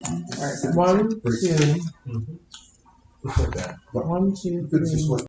All right, one, two, Just like that. one, two, It's just three. like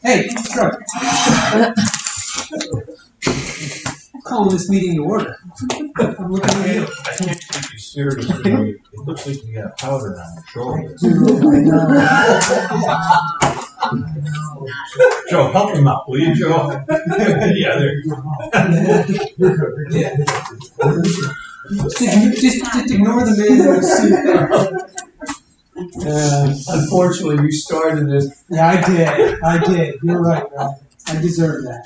Hey, sure. Calling this meeting to order. I'm looking at you. I can't take you seriously. It looks like you got powder on your shoulders. Joe, help him out, will you, Joe? Yeah, there you go. Just ignore the man in the suit. Unfortunately, we started it. Yeah, I did. You're right, Rob. I deserve that.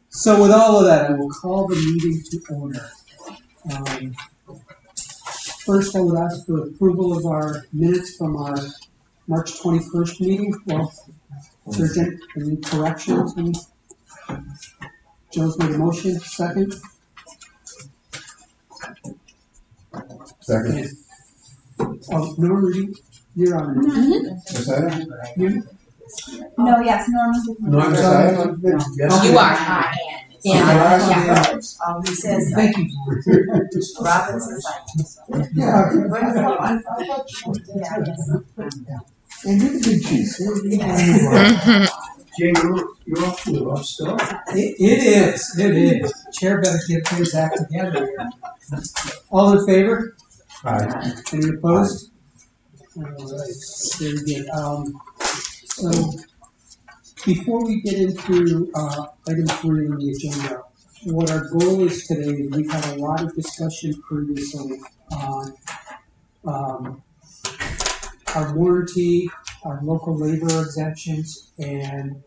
So with all of that, I will call the meeting to order. First, I would ask for approval of our minutes from our March 21st meeting. Well, if there's any corrections, Joe's made a motion. Second? Second. Oh, Norma, you're on. You? No, yes, Norman's. Yes. You are. Yeah. He says. Thank you. Robinson's. Yeah. And you're the big cheese. Jay, you're off to a rough start. It is. Chair better get his act together here. All in favor? Aye. Any opposed? All right, very good. So before we get into item 3 on the agenda, what our goal is today, we've had a lot of discussion previously on our warranty, our local labor exemptions, and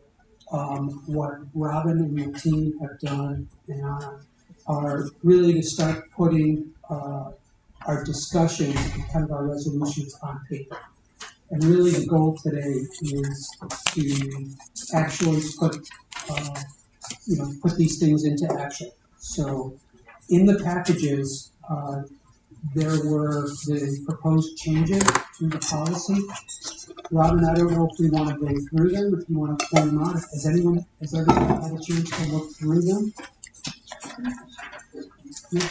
what Robin and the team have done are really to start putting our discussions and kind of our resolutions on paper. And really the goal today is to actually put these things into action. So in the packages, there were the proposed changes to the policy. Robin, I don't know if we want to go through them, if you want to point them out. Has everyone had a chance to look through them? Yeah.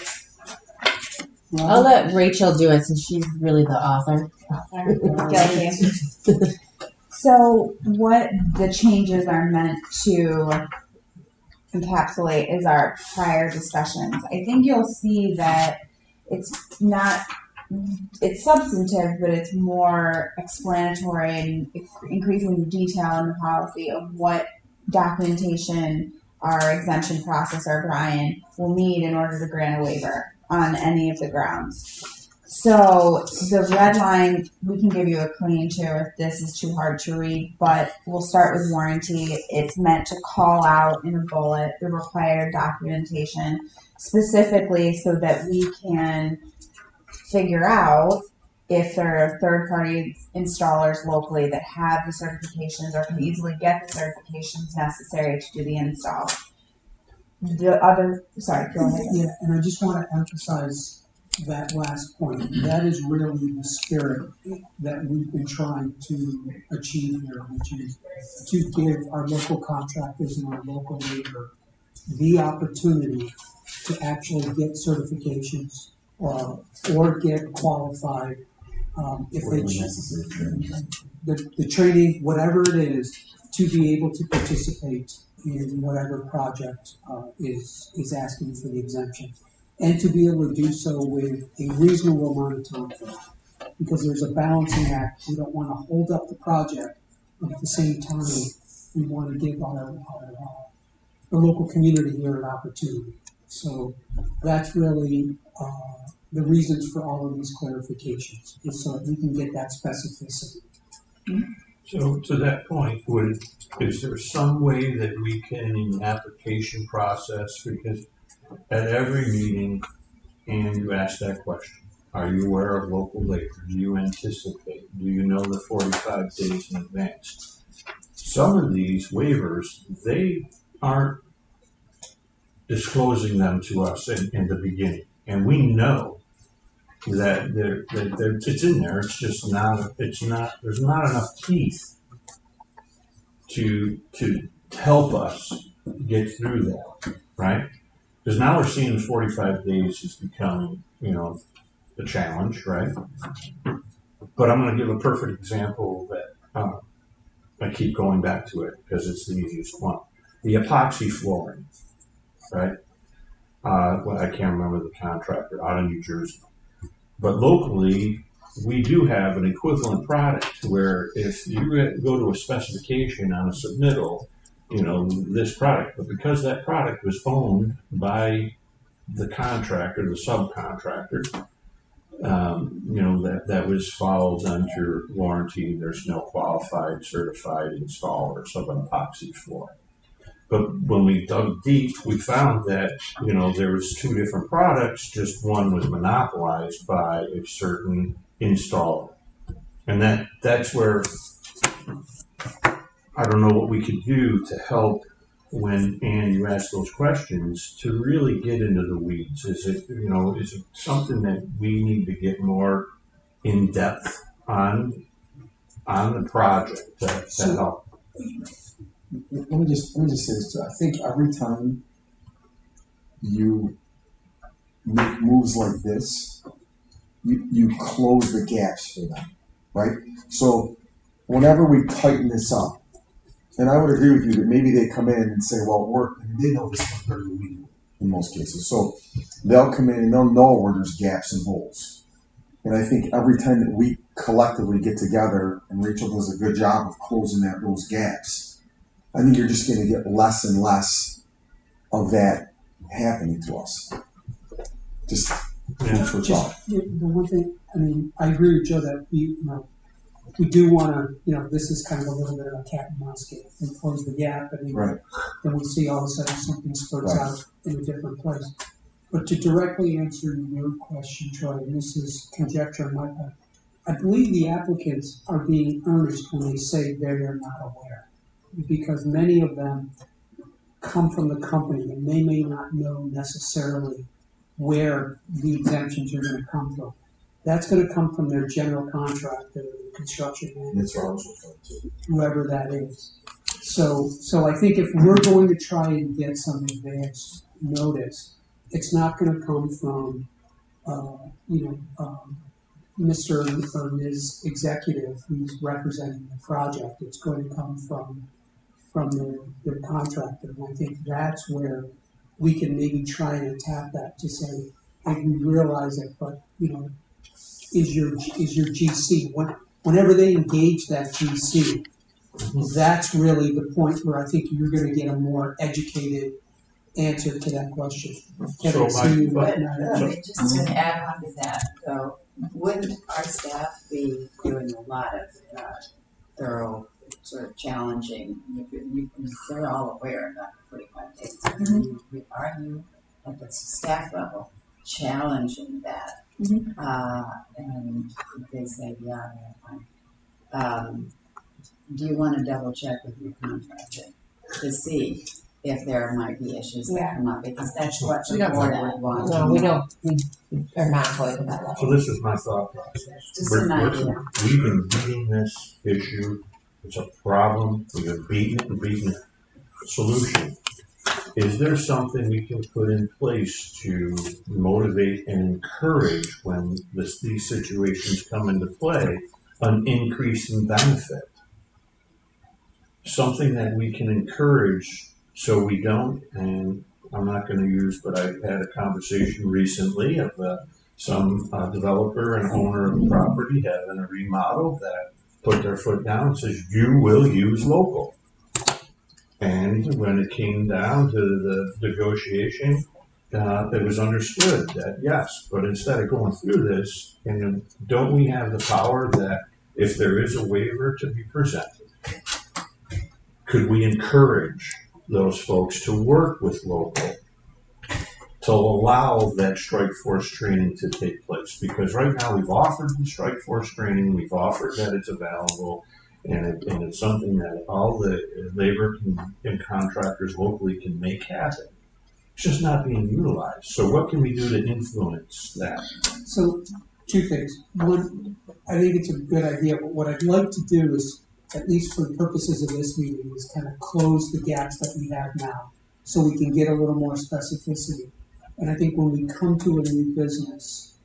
I'll let Rachel do it since she's really the author. Guilty. So what the changes are meant to encapsulate is our prior discussions. I think you'll see that it's substantive, but it's more explanatory and increasing the detail in the policy of what documentation our exemption processor, Brian, will need in order to grant a waiver on any of the grounds. So the red line, we can give you a clean too if this is too hard to read, but we'll start with warranty. It's meant to call out in a bullet the required documentation specifically so that we can figure out if there are third-party installers locally that have the certifications or can easily get the certifications necessary to do the install. Sorry, go ahead. Yeah, and I just want to emphasize that last point. That is really the spirit that we've been trying to achieve here, which is to give our local contractors and our local labor the opportunity to actually get certifications or get qualified if they choose the training, whatever it is, to be able to participate in whatever project is asking for the exemption, and to be able to do so with a reasonable amount of time frame. Because there's a balancing act. We don't want to hold up the project, but at the same time, we want to give the local community here an opportunity. So that's really the reasons for all of these clarifications, is so that we can get that specificity. So to that point, is there some way that we can, in the application process, because at every meeting, and you ask that question, are you aware of local labor? Do you anticipate? Do you know the 45 days in advance? Some of these waivers, they aren't disclosing them to us in the beginning, and we know that it's in there. It's just not. There's not enough teeth to help us get through that, right? Because now we're seeing the 45 days is becoming, a challenge, right? But I'm going to give a perfect example that I keep going back to it because it's the easiest one. The epoxy flooring, right? Well, I can't remember the contractor out of New Jersey, but locally we do have an equivalent product where if you go to a specification on a submittal, this product, but because that product was owned by the contractor, the subcontractor, that was followed under warranty. There's no qualified, certified installers of an epoxy floor. But when we dug deep, we found that, there was two different products, just one was monopolized by a certain installer. And that's where I don't know what we could do to help when, Ann, you ask those questions, to really get into the weeds. Is it something that we need to get more in depth on the project to help? Let me just say this too. I think every time you make moves like this, you close the gaps for them, right? So whenever we tighten this up, and I would agree with you that maybe they come in and say, well, they know this is better than we do in most cases. So they'll come in and they'll know where there's gaps and holes. And I think every time that we collectively get together and Rachel does a good job of closing those gaps, I think you're just going to get less and less of that happening to us. Just food for thought. The one thing, I agree with Joe that we do want to, this is kind of a little bit of a cat and mouse game. We close the gap, and then we see all of a sudden something spurts out in a different place. But to directly answer your question, Troy, and this is conjecture on my part, I believe the applicants are being earnest when they say they're not aware, because many of them come from the company and they may not know necessarily where the exemptions are going to come from. That's going to come from their general contractor, the construction manager, whoever that is. So I think if we're going to try and get some advance notice, it's not going to come from, Mr. or Ms. Executive who's representing the project. It's going to come from their contractor. And I think that's where we can maybe try and attack that to say, hey, we realize it, but, is your GC, whenever they engage that GC, that's really the point where I think you're going to get a more educated answer to that question. Just to add on to that, though, wouldn't our staff be doing a lot of thorough, sort of challenging? They're all aware about the 45 days. Mm-hmm. Are you at the staff level challenging that? Mm-hmm. And they say, yeah, fine. Do you want to double check with your contractor to see if there might be issues that come up? Because that's what the board would want. No, we don't. We are not going to that level. So this is my thought process. Just an idea. We've been beating this issue. It's a problem. We've been beating it. Solution. Is there something we can put in place to motivate and encourage when these situations come into play, an increase in benefit? Something that we can encourage so we don't, and I'm not going to use, but I had a conversation recently of some developer and owner of the property having a remodel that put their foot down and says, you will use local. And when it came down to the negotiation, it was understood that yes, but instead of going through this, and don't we have the power that if there is a waiver to be presented, could we encourage those folks to work with local to allow that strike force training to take place? Because right now we've offered the strike force training, we've offered that it's available, and it's something that all the labor and contractors locally can make happen. It's just not being utilized. So what can we do to influence that? So two things. One, I think it's a good idea, but what I'd like to do is, at least for the purposes of this meeting, is kind of close the gaps that we have now so we can get a little more specificity. And I think when we come to a new business,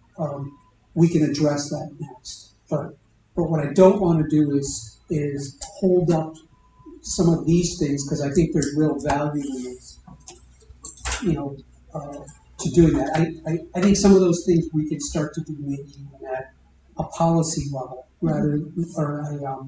we can address that next. But what I don't want to do is is hold up some of these things, because I think there's real value in this, to doing that. I think some of those things we could start to do maybe even at a policy level rather, or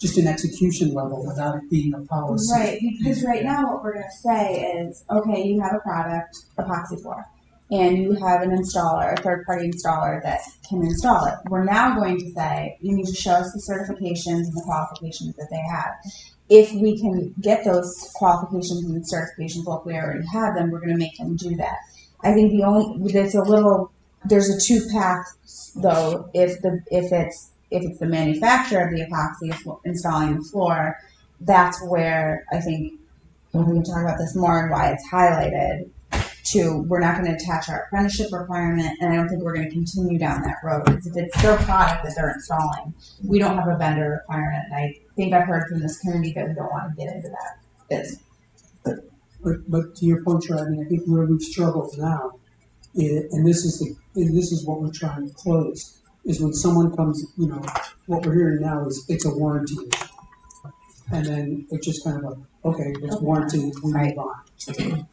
just an execution level without it being a policy. Right, because right now what we're going to say is, okay, you have a product, epoxy floor, and you have an installer, a third-party installer that can install it. We're now going to say, you need to show us the certifications and the qualifications that they have. If we can get those qualifications and certifications, well, if we already have them, we're going to make them do that. I think there's a two paths though. If it's the manufacturer of the epoxy installing the floor, that's where I think when we talk about this more and why it's highlighted. We're not going to attach our apprenticeship requirement, and I don't think we're going to continue down that road. If it's their product that they're installing, we don't have a vendor requirement, and I think I've heard from this community that we don't want to get into that business. But to your point, Charlie, I think where we've struggled now, and this is what we're trying to close, is when someone comes, what we're hearing now is it's a warranty issue. And then it's just kind of like, okay, it's warranty, we move on.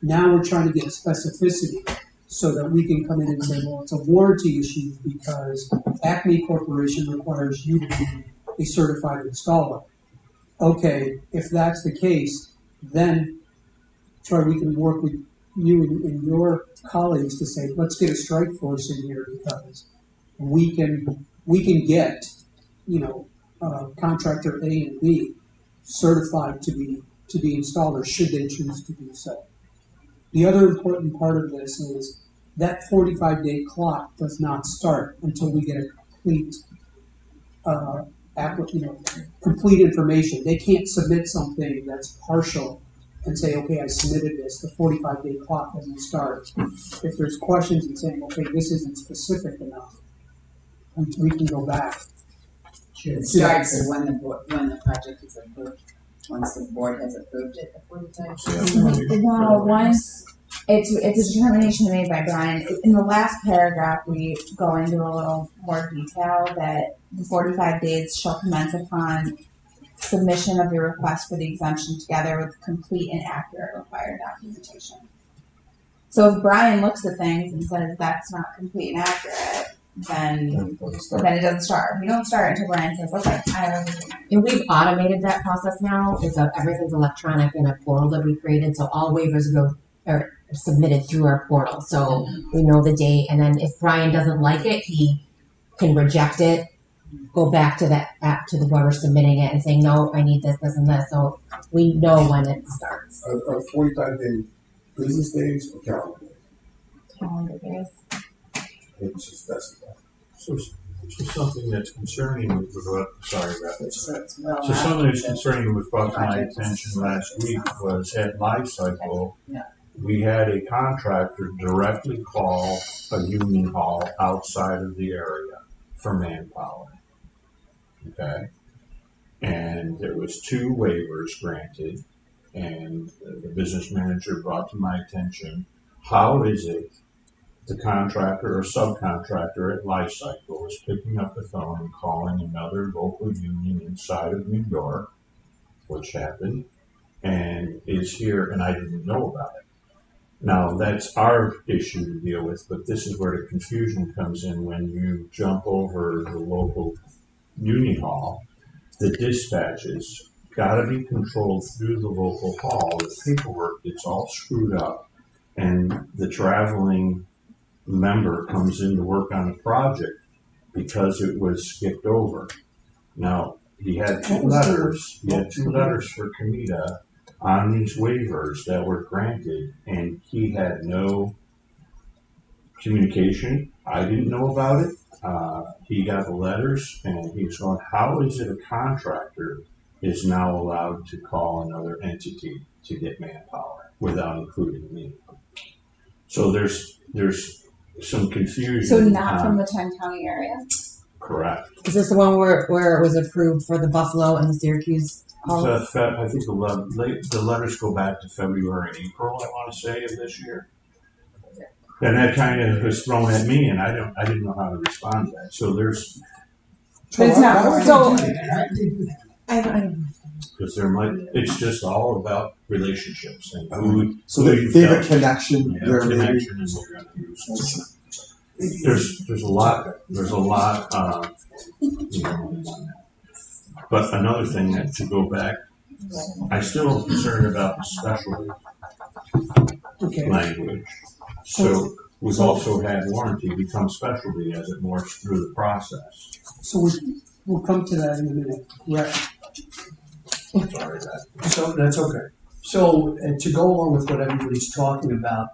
Now we're trying to get specificity so that we can come in and say, well, it's a warranty issue because Acme Corporation requires you to be a certified installer. Okay, if that's the case, then Troy, we can work with you and your colleagues to say, let's get a strike force in here because we can get, contractor A and B certified to be installers should they choose to do so. The other important part of this is that 45-day clock does not start until we get a complete information. They can't submit something that's partial and say, okay, I submitted this. The 45-day clock doesn't start. If there's questions and saying, okay, this isn't specific enough, we can go back. It starts when the project is approved. Once the board has approved it, the 45 days. No, once it's a determination made by Brian. In the last paragraph, we go into a little more detail that the 45 days shall commence upon submission of the request for the exemption together with complete and accurate required documentation. So if Brian looks at things and says that's not complete and accurate, then it doesn't start. We don't start until Brian says, okay, I have everything. And we've automated that process now. Everything's electronic in a portal that we created, so all waivers are submitted through our portal. So we know the date, and then if Brian doesn't like it, he can reject it, go back to that app to the whoever submitting it and saying, no, I need this, this, and this. So we know when it starts. Are 45-day business days or calendar days? Calendar days. It's just specified. So something that's concerning with something that's concerning was brought to my attention last week was at Life Cycle. Yeah. We had a contractor directly call a union hall outside of the area for manpower. Okay. And there was 2 waivers granted, and the business manager brought to my attention, how is it the contractor or subcontractor at Life Cycle is picking up the phone and calling another local union inside of New York, which happened, and is here, and I didn't know about it. Now, that's our issue to deal with, but this is where the confusion comes in when you jump over the local union hall. The dispatches got to be controlled through the local hall. The paperwork gets all screwed up, and the traveling member comes in to work on a project because it was skipped over. Now, he had 2 letters. He had 2 letters for COMIDA on these waivers that were granted, and he had no communication. I didn't know about it. He got the letters, and he was going, how is it a contractor is now allowed to call another entity to get manpower without including me? So there's some confusion. So not from the 10-county area? Correct. Is this the one where it was approved for the Buffalo and the Syracuse halls? I think the letters go back to February and April, I want to say, of this year. And that kind of was thrown at me, and I didn't know how to respond to that. So there's. But it's not. So Because it's just all about relationships and who. So who they have a felt- connection Yeah, there, maybe. connection and they're gonna use. There's a lot, you know. But another thing that to go back, I still am concerned about the specialty Okay, language. So we've also had warranty become specialty as it morphs through the process. so we'll come to that in a minute. Right. Sorry that. So, that's okay. So, to go along with what everybody's talking about,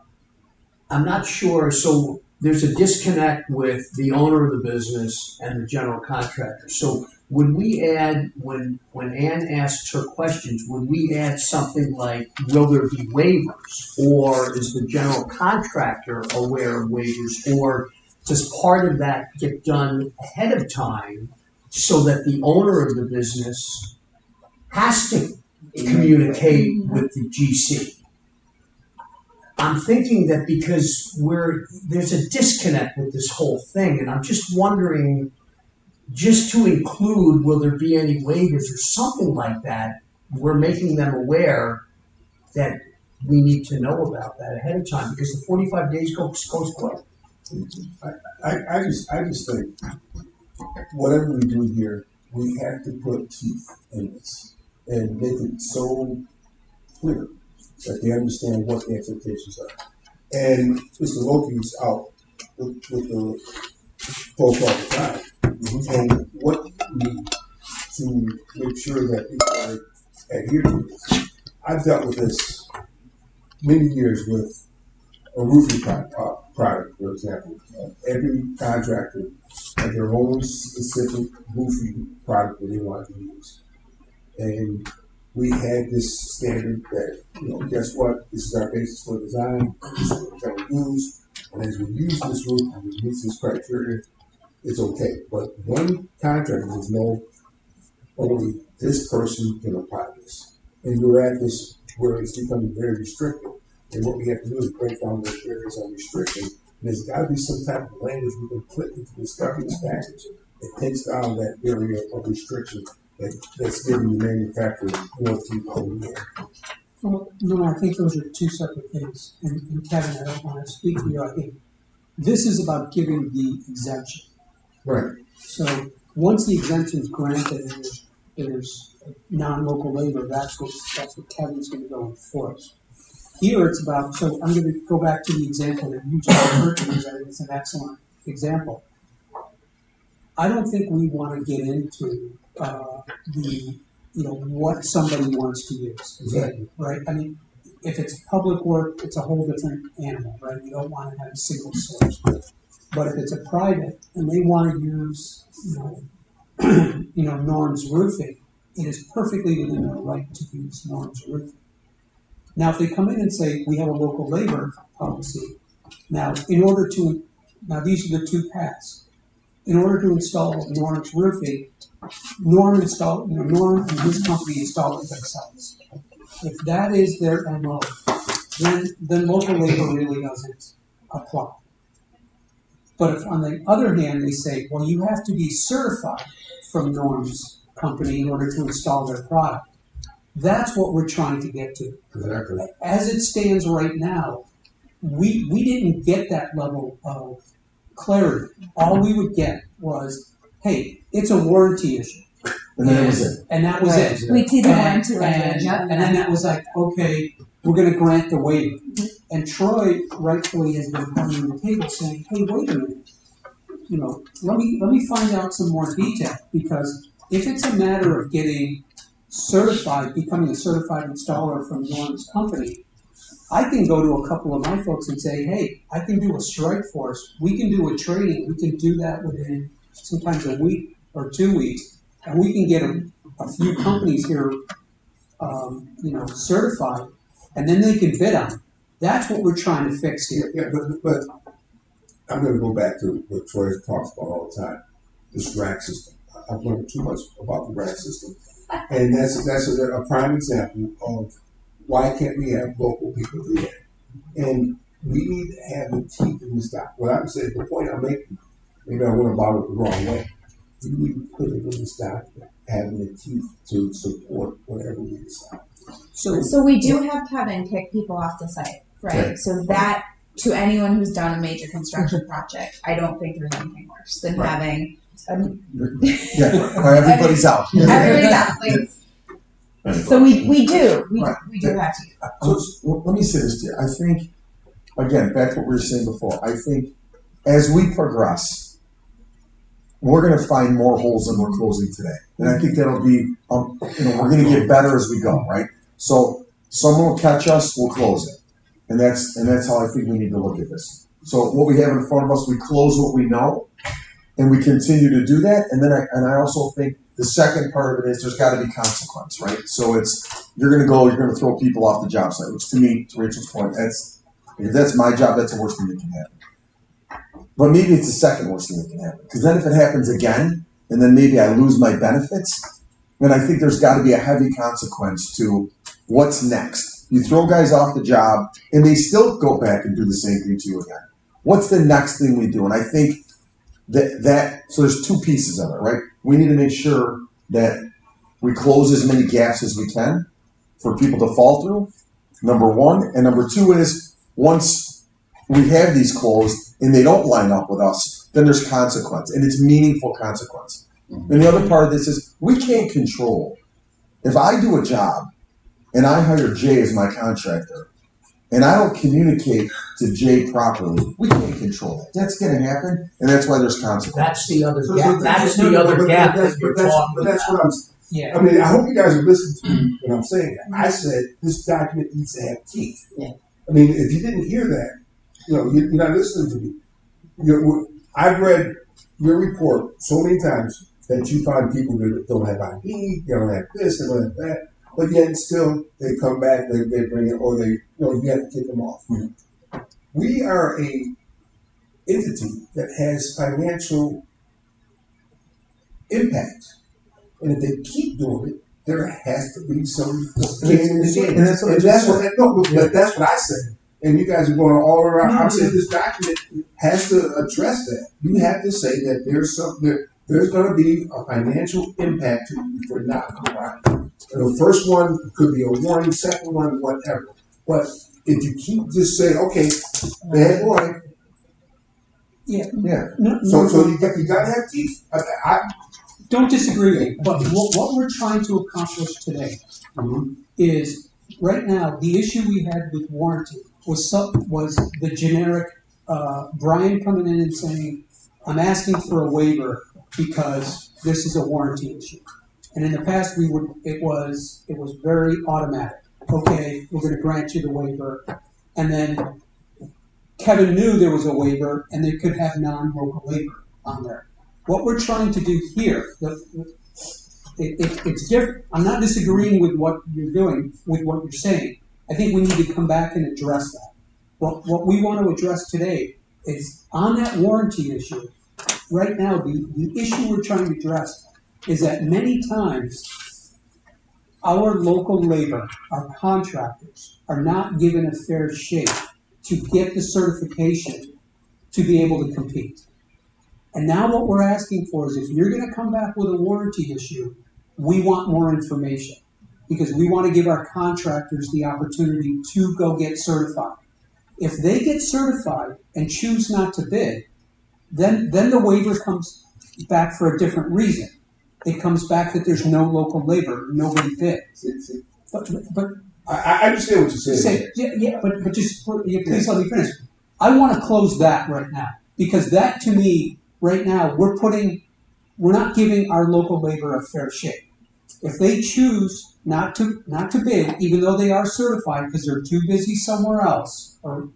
I'm not sure, so there's a disconnect with the owner of the business and the general contractor. So would we add, when Ann asks her questions, would we add something like, will there be waivers? Or is the general contractor aware of waivers? Or does part of that get done ahead of time so that the owner of the business has to communicate with the GC? I'm thinking that because there's a disconnect with this whole thing, and I'm just wondering, just to include, will there be any waivers or something like that? We're making them aware that we need to know about that ahead of time, because the 45 days goes quick. I just think whatever we do here, we have to put teeth in this and make it so clear that they understand what the expectations are. And Mr. Loki's out with the folks all the time. And what we need to make sure that people are adhere to this. I've dealt with this many years with a roofing product, for example. Every contractor had their own specific roofing product that they wanted to use. And we had this standard that, guess what? This is our basis for design. This is what we're going to use. And as we use this roof and we use this criteria, it's okay. But one contractor does know only this person can apply this. And we're at this where it's becoming very restrictive. And what we have to do is break down those areas of restriction. And there's got to be some type of language we can put into this governance package that takes down that area of restriction that's giving the manufacturer more to hold there. Well, no, I think those are two separate things. And Kevin, I don't want to speak for you. I think this is about giving the exemption. Right. So once the exemption is granted and there's non-local labor, that's what Kevin's going to go enforce. Here it's about, so I'm going to go back to the example that you just referred to, because I think it's an excellent example. I don't think we want to get into what somebody wants to use. Exactly. Right? I mean, if it's public work, it's a whole different animal, right? You don't want to have a single source. But if it's a private and they want to use, Norm's Roofing, it is perfectly within their right to use Norm's Roofing. Now, if they come in and say, we have a local labor policy, now these are the two paths. In order to install Norm's Roofing, Norm and his company install it themselves. If that is their MO, then local labor really doesn't apply. But if on the other hand they say, well, you have to be certified from Norm's company in order to install their product, that's what we're trying to get to. Exactly. As it stands right now, we didn't get that level of clarity. All we would get was, hey, it's a warranty issue. And that was it. And that was it. We see the And, warranty language. and then that was like, okay, we're going to grant the waiver. And Troy rightfully has been coming to the table saying, hey, wait a minute. Let me find out some more detail, because if it's a matter of getting certified, becoming a certified installer from Norm's company, I can go to a couple of my folks and say, hey, I can do a strike force. We can do a training. We can do that within sometimes a week or 2 weeks. And we can get a few companies here, certified, and then they can bid on it. That's what we're trying to fix here. Yeah, but I'm going to go back to what Troy talks about all the time, this rack system. I've learned too much about the rack system. And that's a prime example of why can't we have local people do that? And we need to have the teeth in this doc. What I'm saying, the point I'm making, maybe I went about it the wrong way. we need to put it in this document, having the teeth to support whatever we decide. So we do have Kevin kick people off the site, right? Okay. So that, to anyone who's done a major construction project, I don't think there's anything worse than Right. having Yeah, everybody's out. everybody's out. Like, so we do have to. So let me say this to you. I think, again, back to what we were saying before. I think as we progress, we're going to find more holes than we're closing today, and I think that'll be, we're going to get better as we go, right? So someone will catch us, we'll close it, and that's how I think we need to look at this. So what we have in front of us, we close what we know, and we continue to do that. And then I also think the second part of it is there's got to be consequence, right? So you're going to throw people off the job site, which to me, to Rachel's point, if that's my job, that's the worst thing that can happen. But maybe it's the second worst thing that can happen. Because then if it happens again, and then maybe I lose my benefits, then I think there's got to be a heavy consequence to what's next. You throw guys off the job, and they still go back and do the same thing to you again. What's the next thing we do? And I think so there's two pieces of it, right? We need to make sure that we close as many gaps as we can for people to fall through, number one. And number two is once we have these closed and they don't line up with us, then there's consequence, and it's meaningful consequence. And the other part of this is we can't control. If I do a job and I hire Jay as my contractor, and I don't communicate to Jay properly, we can't control that. That's going to happen, and that's why there's consequences. That's the other gap. That's the other gap that you're talking But that's what I'm saying. Yeah. I mean, I hope you guys are listening to me when I'm saying that. I said this document needs to have teeth. Yeah. I mean, if you didn't hear that, you're not listening to me. I've read your report so many times that you find people that don't have ID, they don't have this, they don't have that. But yet still, they come back, they bring it, or you have to take them off. Mm-hmm. We are a entity that has financial impact. And if they keep doing it, there has to be some skin in the game. And that's what I said. And you guys are going all around. I'm saying this document has to address that. You have to say that there's going to be a financial impact to you for not complying. The first one could be a warning, second one, whatever. But if you keep just saying, okay, bad boy. Yeah. So you got to have teeth. I don't disagree with you, but what we're trying to accomplish today is right now the issue we had with warranty was the generic Brian coming in and saying, I'm asking for a waiver because this is a warranty issue. And in the past, it was very automatic. Okay, we're going to grant you the waiver, and then Kevin knew there was a waiver, and they could have non-local labor on there. What we're trying to do here, it's different. I'm not disagreeing with what you're doing, with what you're saying. I think we need to come back and address that. What we want to address today is on that warranty issue. Right now, the issue we're trying to address is that many times our local labor, our contractors, are not given a fair shake to get the certification to be able to compete. And now what we're asking for is if you're going to come back with a warranty issue, we want more information because we want to give our contractors the opportunity to go get certified. If they get certified and choose not to bid, then the waiver comes back for a different reason. It comes back that there's no local labor, nobody bids. But I understand what you're saying. But just please let me finish. I want to close that right now because that to me right now we're not giving our local labor a fair shake. If they choose not to bid, even though they are certified because they're too busy somewhere else, or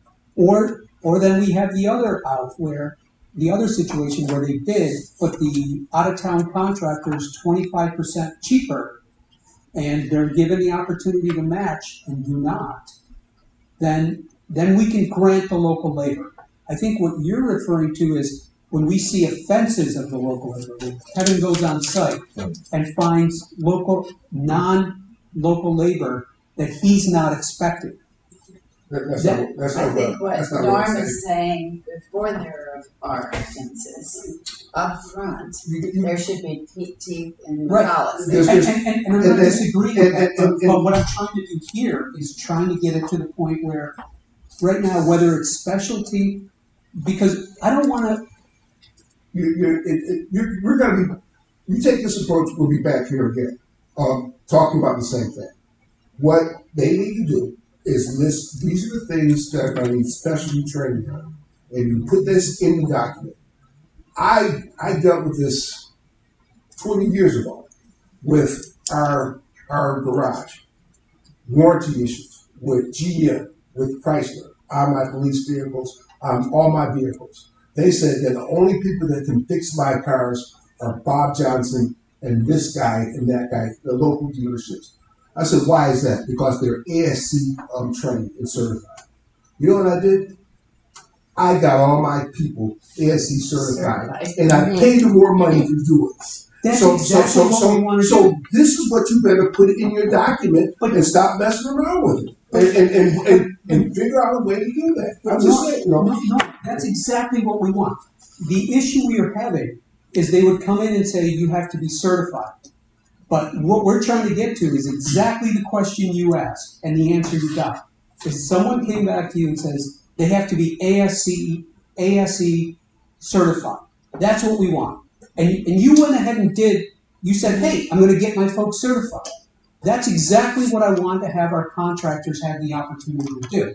then we have the other situation where they bid, but the out-of-town contractor is 25% cheaper, and they're given the opportunity to match and do not, then we can grant the local labor. I think what you're referring to is when we see offenses of the local labor, when Kevin goes on site and finds non-local labor that he's not expecting. That's That- not, that's I not, think what that's not Norm what I'm is saying, before there are offenses, up front, there should be teeth in the Right. policy. And I'm not and- disagreeing with that, and- but what I'm trying to do here is trying to get it to the point where, right now, whether it's specialty, because I don't wanna, We're gonna be, you take this approach, we'll be back here again, talking about the same thing. What they need to do is list, these are the things that are gonna need specialty training on, and you put this in the document. I dealt with this 20 years ago with our garage, warranty issues with GM, with Chrysler, on my police vehicles, on all my vehicles. They said that the only people that can fix my cars are Bob Johnson and this guy and that guy, the local dealerships. I said, why is that? Because they're ASC trained and certified. You know what I did? I got all my people ASC certified, and I paid them more money to do it. that's exactly what we wanna do. So this is what you better put in your document and stop messing around with it. And figure out a way to do that. I'm just saying, No, that's exactly what we want. The issue we are having is they would come in and say, you have to be certified. But what we're trying to get to is exactly the question you asked and the answer you got. If someone came back to you and says, they have to be ASE certified. That's what we want. And you went ahead and you said, hey, I'm gonna get my folks certified. That's exactly what I want to have our contractors have the opportunity to do.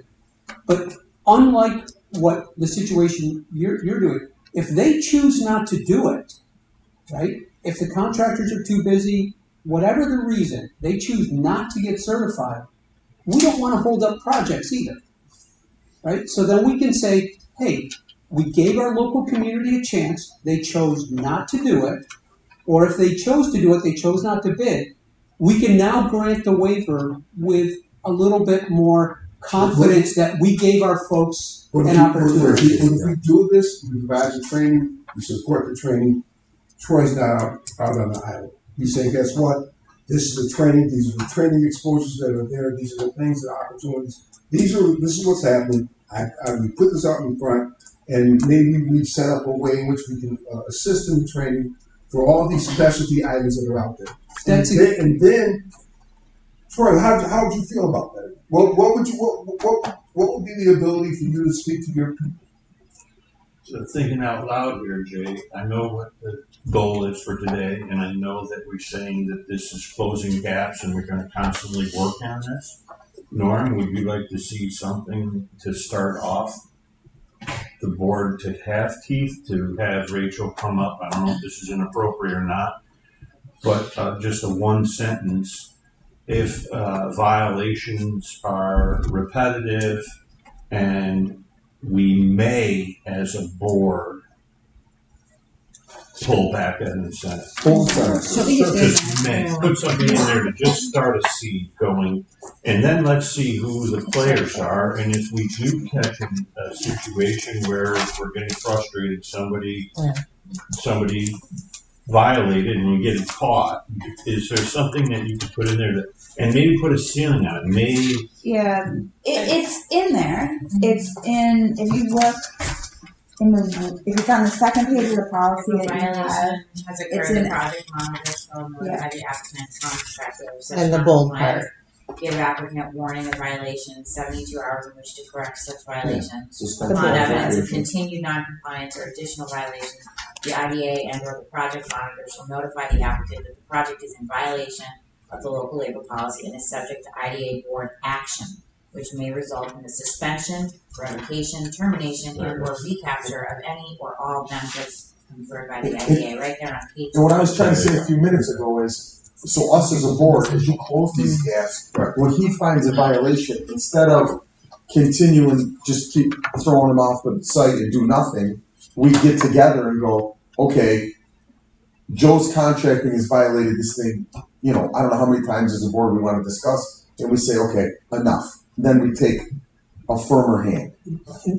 But unlike what the situation you're doing, if they choose not to do it, right? If the contractors are too busy, whatever the reason, they choose not to get certified, we don't want to hold up projects either, right? So then we can say, hey, we gave our local community a chance, they chose not to do it, or if they chose to do it, they chose not to bid, we can now grant the waiver with a little bit more confidence that we gave our folks an opportunity. If we do this, we provide the training, we support the training. Troy's not out on the island. He's saying, guess what? This is the training. These are the training exposures that are there. These are the things, the opportunities. This is what's happening. We put this out in front, and maybe we set up a way in which we can assist in the training for all these specialty items that are out there. And then, Troy, how would you feel about that? What would be the ability for you to speak to your people? So thinking out loud here, Jay, I know what the goal is for today, and I know that we're saying that this is closing gaps and we're gonna constantly work on this. Norm, would you like to see something to start off the board to have teeth, to have Rachel come up? I don't know if this is inappropriate or not, but just a one sentence. If violations are repetitive and we may, as a board, pull back that incentive. Just may, put something in there to just start a seed going, and then let's see who the players are, and if we do catch a situation where we're getting frustrated, somebody violated and we get it caught, is there something that you could put in there that, and maybe put a ceiling on it, maybe? Yeah, it's in there. It's in, if you look if it's on the second page of the policy that you have, Violation has it's occurred, in the it. project monitor shall notify the applicant contractor. And the bold part. Give applicant warning of violation, 72 hours in which to correct such violation. The Upon bold evidence part. of continued noncompliance or additional violations, the IDA and or the project monitor shall notify the applicant that the project is in violation of the local labor policy and is subject to IDA board action, which may result in the suspension, revocation, termination, and or recapture of any or all benefits conferred by the IDA, right there on page. And what I was trying to say a few minutes ago is, so us as a board, as you close these gaps, when he finds a violation, instead of continuing, just keep throwing him off the site and do nothing, we get together and go, okay, Joe's contracting has violated this thing, I don't know how many times as a board we want to discuss, and we say, okay, enough. Then we take a firmer hand.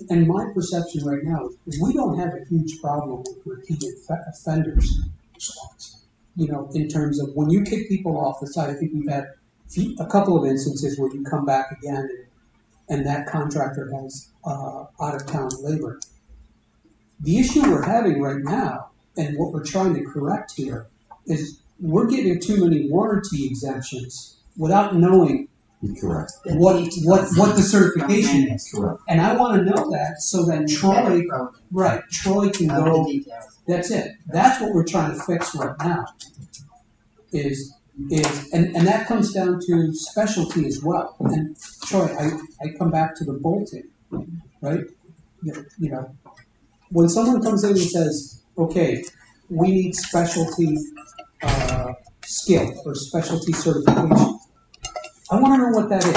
And my perception right now is we don't have a huge problem with repeated offenders. In terms of when you kick people off the site, I think we've had a couple of instances where you come back again and that contractor has out-of-town labor. The issue we're having right now, and what we're trying to correct here, is we're getting too many warranty exemptions without knowing You're correct. what the certification is. Correct. And I want to know that so that Troy can All go. the details. That's it. That's what we're trying to fix right now. And that comes down to specialty as well. And Troy, I come back to the bolting, right? You know, when someone comes in and says, okay, we need specialty skill or specialty certification, I want to know what that is.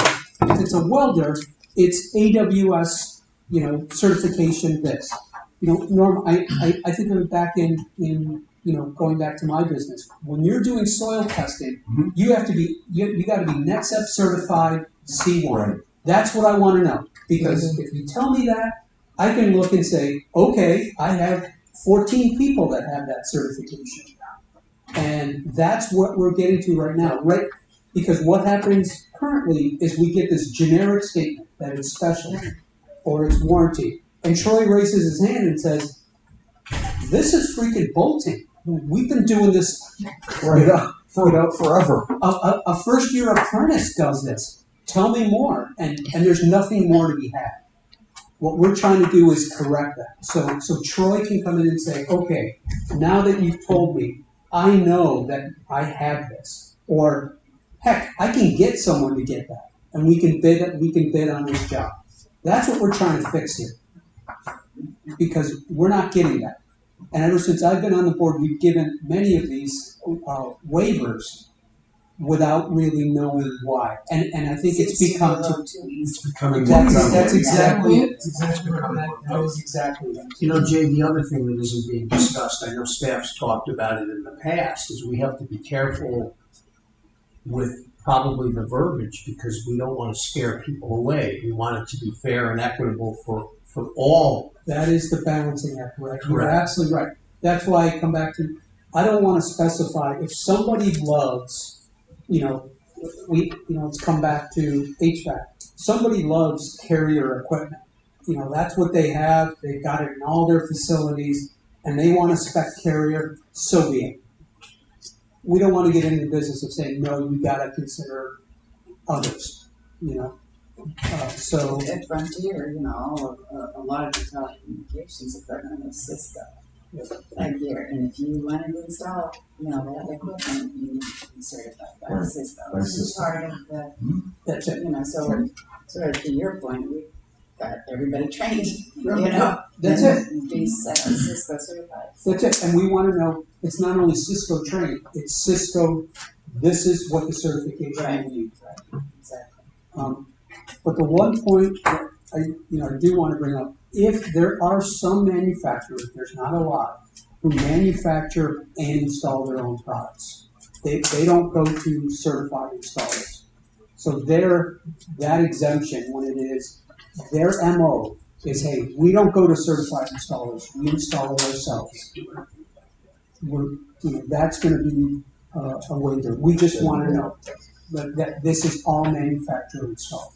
If it's a welder, it's AWS, certification this. Norm, I think of it back in going back to my business. When you're doing soil testing, you have to be, you got to be NetSep certified C1. Right. That's what I want to know. Because if you tell me that, I can look and say, okay, I have 14 people that have that certification. And that's what we're getting to right now, right? Because what happens currently is we get this generic statement that it's special or it's warranty. And Troy raises his hand and says, this is freaking bolting. We've been doing this forever. A first-year apprentice does this. Tell me more. And there's nothing more to be had. What we're trying to do is correct that. So Troy can come in and say, okay, now that you've told me, I know that I have this. Or, heck, I can get someone to get that. And we can bid on this job. That's what we're trying to fix here. Because we're not getting that. And ever since I've been on the board, we've given many of these waivers without really knowing why. And I think it's become Becoming that's exactly it. That is exactly it. Jay, the other thing that isn't being discussed, I know staff's talked about it in the past, is we have to be careful with probably the verbiage because we don't want to scare people away. We want it to be fair and equitable for all. That is the balancing act, correct? You're absolutely right. That's why I come back to, I don't want to specify if somebody loves, let's come back to HVAC. Somebody loves Carrier equipment. That's what they have. They've got it in all their facilities, and they want to spec Carrier, so be it. We don't want to get into the business of saying, no, you got to consider others, So At Frontier, a lot of the telecommunications equipment is Cisco. Here, and if you want to install, that equipment, you need to be certified by Cisco. This is part of the, that's it. So sort of to your point, we got everybody trained, That's it. Be Cisco certified. That's it. And we want to know, it's not only Cisco trained, it's Cisco, this is what the certification will need. Right. Exactly. But the one point that I do want to bring up, if there are some manufacturers, there's not a lot, who manufacture and install their own products. They don't go to certified installers. So that exemption, when it is, their MO is, hey, we don't go to certified installers, we install it ourselves. That's going to be a waiver. We just want to know that this is all manufacturer installed.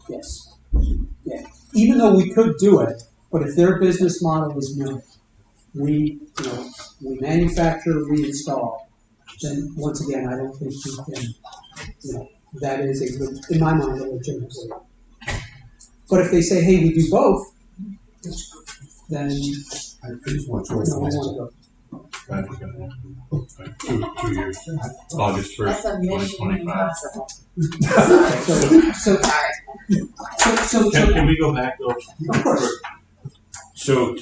Yes. Yeah. Even though we could do it, but if their business model is new, we manufacture, we install, then once again, I don't think we can, that is in my mind, a legitimate way. But if they say, hey, we do both, then There's one choice. we want to go. 2 years. August 1st, That's a mission 2025. impossible. So Can we go back though? of course. So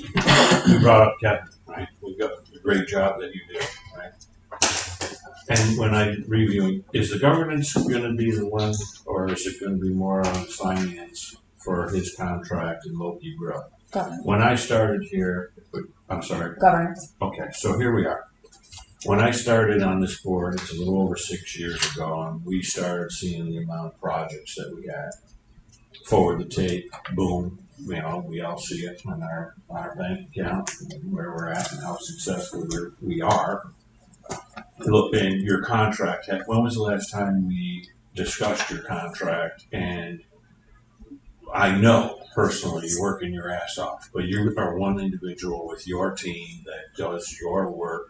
you brought up Kevin, right? We got the great job that you did, right? And when I'm reviewing, is the governance going to be the one, or is it going to be more on finance for his contract and Loki Grill? Governance. When I started here, I'm sorry. Governance. Okay, so here we are. When I started on this board, it's a little over 6 years ago, and we started seeing the amount of projects that we had. Forward the tape, boom, we all see it on our bank account, where we're at and how successful we are. Look, and your contract, when was the last time we discussed your contract, and I know personally you're working your ass off, but you are one individual with your team that does your work.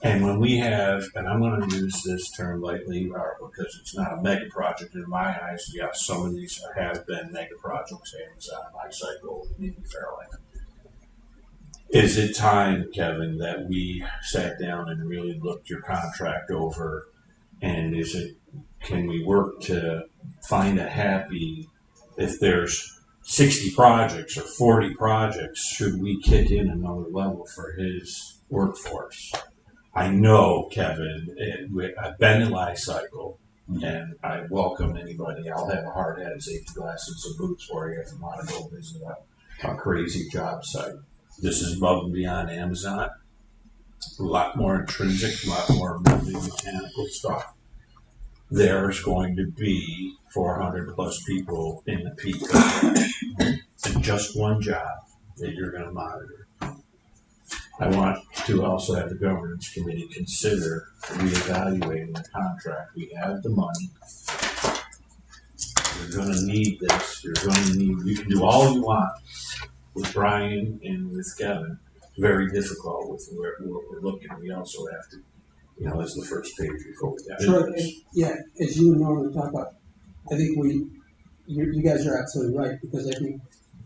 And when we have, and I'm going to use this term lightly because it's not a mega project in my eyes. Yes, some of these have been mega projects, Amazon, MyCycle, maybe Fairlife. Is it time, Kevin, that we sat down and really looked your contract over? And can we work to find a happy, if there's 60 projects or 40 projects, should we kick in another level for his workforce? I know, Kevin, I've been in life cycle, and I welcome anybody. I'll have a hard hat, safety glasses, and boots for you if you want to go visit a crazy job site. This is above and beyond Amazon. A lot more intrinsic, a lot more mechanical stuff. There's going to be 400 plus people in the peak and just one job that you're going to monitor. I want to also have the governance committee consider reevaluating the contract. We have the money. You're going to need this. You can do all you want with Brian and with Kevin. Very difficult with what we're looking. We also have to, as the first page before we got Sure, as you and Norman talk about, I think you guys are absolutely right, because I think,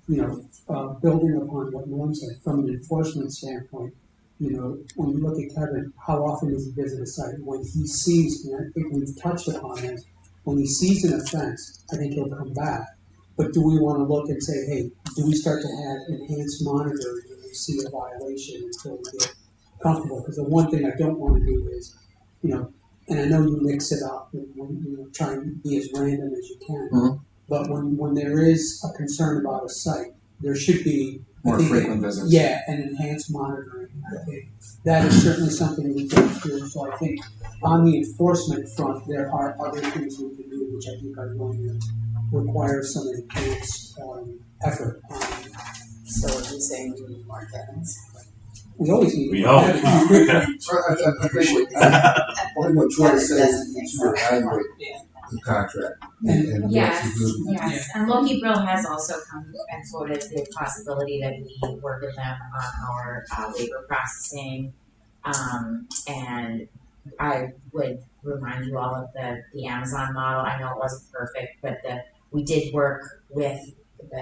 building upon what Norm said, from an enforcement standpoint, when you look at Kevin, how often does he visit a site? When he sees, and I think we've touched upon this, when he sees an offense, I think he'll come back. But do we want to look and say, hey, do we start to have enhanced monitoring when we see a violation until we get comfortable? Because the one thing I don't want to do is, and I know you mix it up and try and be as random as you can. Mm-hmm. But when there is a concern about a site, there should be more frequent visits. Yeah, and enhanced monitoring. I think that is certainly something we can do. So I think on the enforcement front, there are other things we can do, which I think are going to require some enhanced effort. So what you're saying, we need more Kevins. We always need. We always need. I think what Troy said is to evaluate the contract. And Yes, what to do. yes. And Loki Brill has also come and floated the possibility that we work with them on our labor processing. And I would remind you all of the Amazon model. I know it wasn't perfect, but we did work with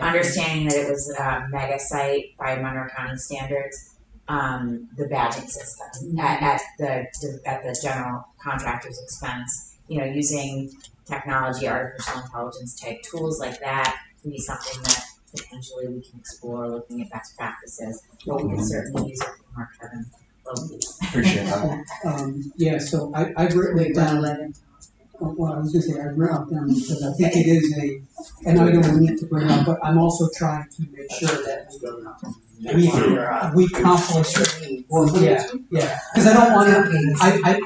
understanding that it was a mega site by Monroe County standards. The badging system at the general contractor's expense. Using technology, artificial intelligence type tools like that can be something that potentially we can explore, looking at best practices. But we can certainly use it from our Kevin Loki. Appreciate that. So I've written it down. Well, I was going to say I've written it down because I think it is an item we need to bring up, but I'm also trying to make sure that we accomplish it. Well, yeah, because I don't want to.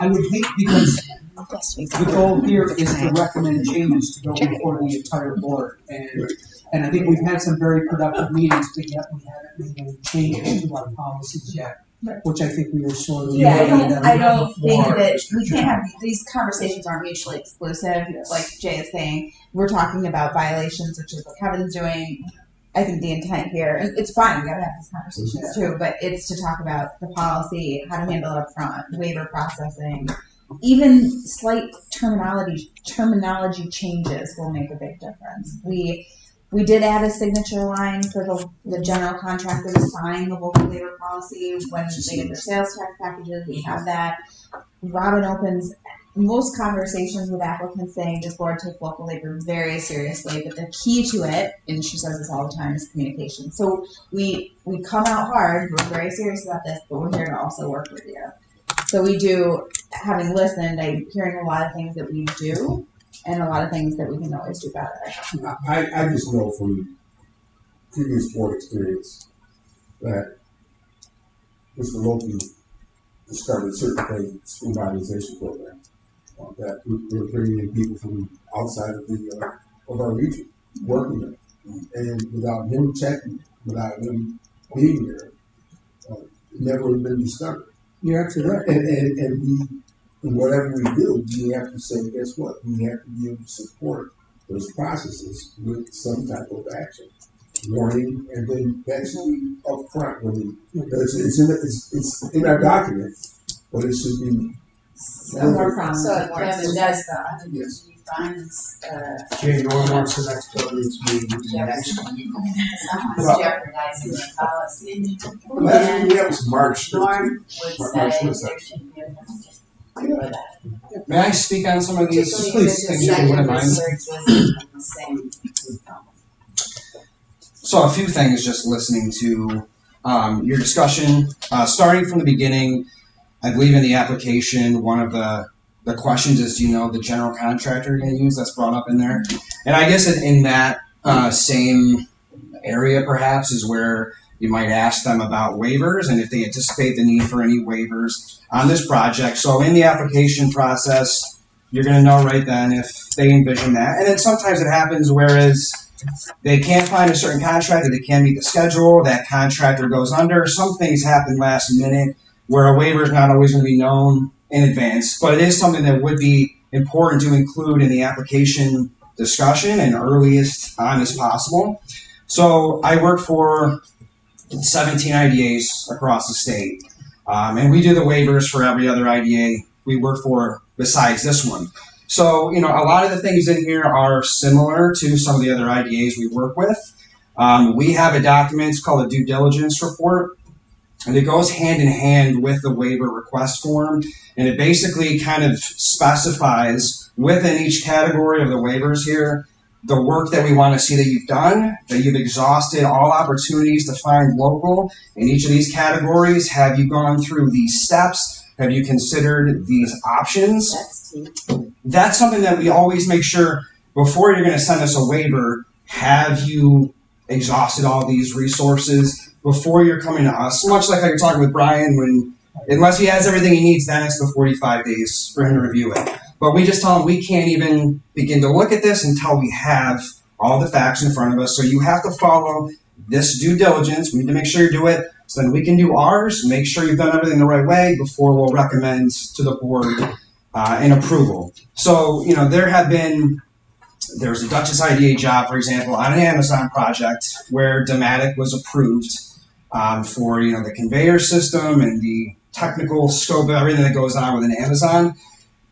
I would hate, because the goal here is to recommend changes to go before the entire board, and I think we've had some very productive meetings, but yet we haven't made any changes to our policies yet, which I think we are sort of. Yeah, I don't think that we can't have these conversations aren't mutually exclusive. Like Jay is saying, we're talking about violations, which is what Kevin's doing. I think the intent here, and it's fine, we gotta have these conversations too, but it's to talk about the policy, how to handle it up front, waiver processing, even slight terminology changes will make a big difference. We did add a signature line for the general contractor to sign the local labor policy when they get their sales tax packages. We have that. Robin opens most conversations with applicants saying this board takes local labor very seriously, but the key to it, and she says this all the time, is communication. So we come out hard, we're very serious about this, but we're here to also work with you. So we do, having listened, I'm hearing a lot of things that we do and a lot of things that we can always do better. I just know from previous board experience that Mr. Loki discovered certain things, school modernization program, that we're bringing in people from outside of our region, working there, and without him checking, without him being there, it never would have been discovered. You're absolutely right. And whatever we do, we have to say, guess what? We have to be able to support those processes with some type of action, warning, and then that should be upfront when we. It's in our document, but it should be. So more prominent. So Kevin does Yes. he finds, January wants the next governance meeting. someone's jeopardizing the policy. Last week we had was March 13th. Norm would March say 27th. there should be a for that. May I speak on some of these? Particularly if If the you wouldn't second mind. research was the same. So a few things just listening to your discussion. Starting from the beginning, I believe in the application, one of the questions is, do you know the general contractor you're going to use? That's brought up in there. And I guess in that same area perhaps is where you might ask them about waivers and if they anticipate the need for any waivers on this project. So in the application process, you're going to know right then if they envision that. And then sometimes it happens whereas they can't find a certain contractor, they can't meet the schedule, that contractor goes under. Some things happen last minute where a waiver is not always going to be known in advance, but it is something that would be important to include in the application discussion and earliest on as possible. So I work for 17 IDAs across the state, and we do the waivers for every other IDA we work for besides this one. So, a lot of the things in here are similar to some of the other IDAs we work with. We have a document called a due diligence report, and it goes hand in hand with the waiver request form, and it basically kind of specifies within each category of the waivers here the work that we want to see that you've done, that you've exhausted all opportunities to find local in each of these categories. Have you gone through these steps? Have you considered these options? That's something that we always make sure before you're going to send us a waiver. Have you exhausted all these resources before you're coming to us? Much like how you're talking with Brian, unless he has everything he needs, then it's the 45 days for him to review it. But we just tell him we can't even begin to look at this until we have all the facts in front of us. So you have to follow this due diligence. We need to make sure you do it so then we can do ours, make sure you've done everything the right way before we'll recommend to the board an approval. So, there was a Dutchess IDA job, for example, on an Amazon project where Dematic was approved for, the conveyor system and the technical scope of everything that goes on with an Amazon.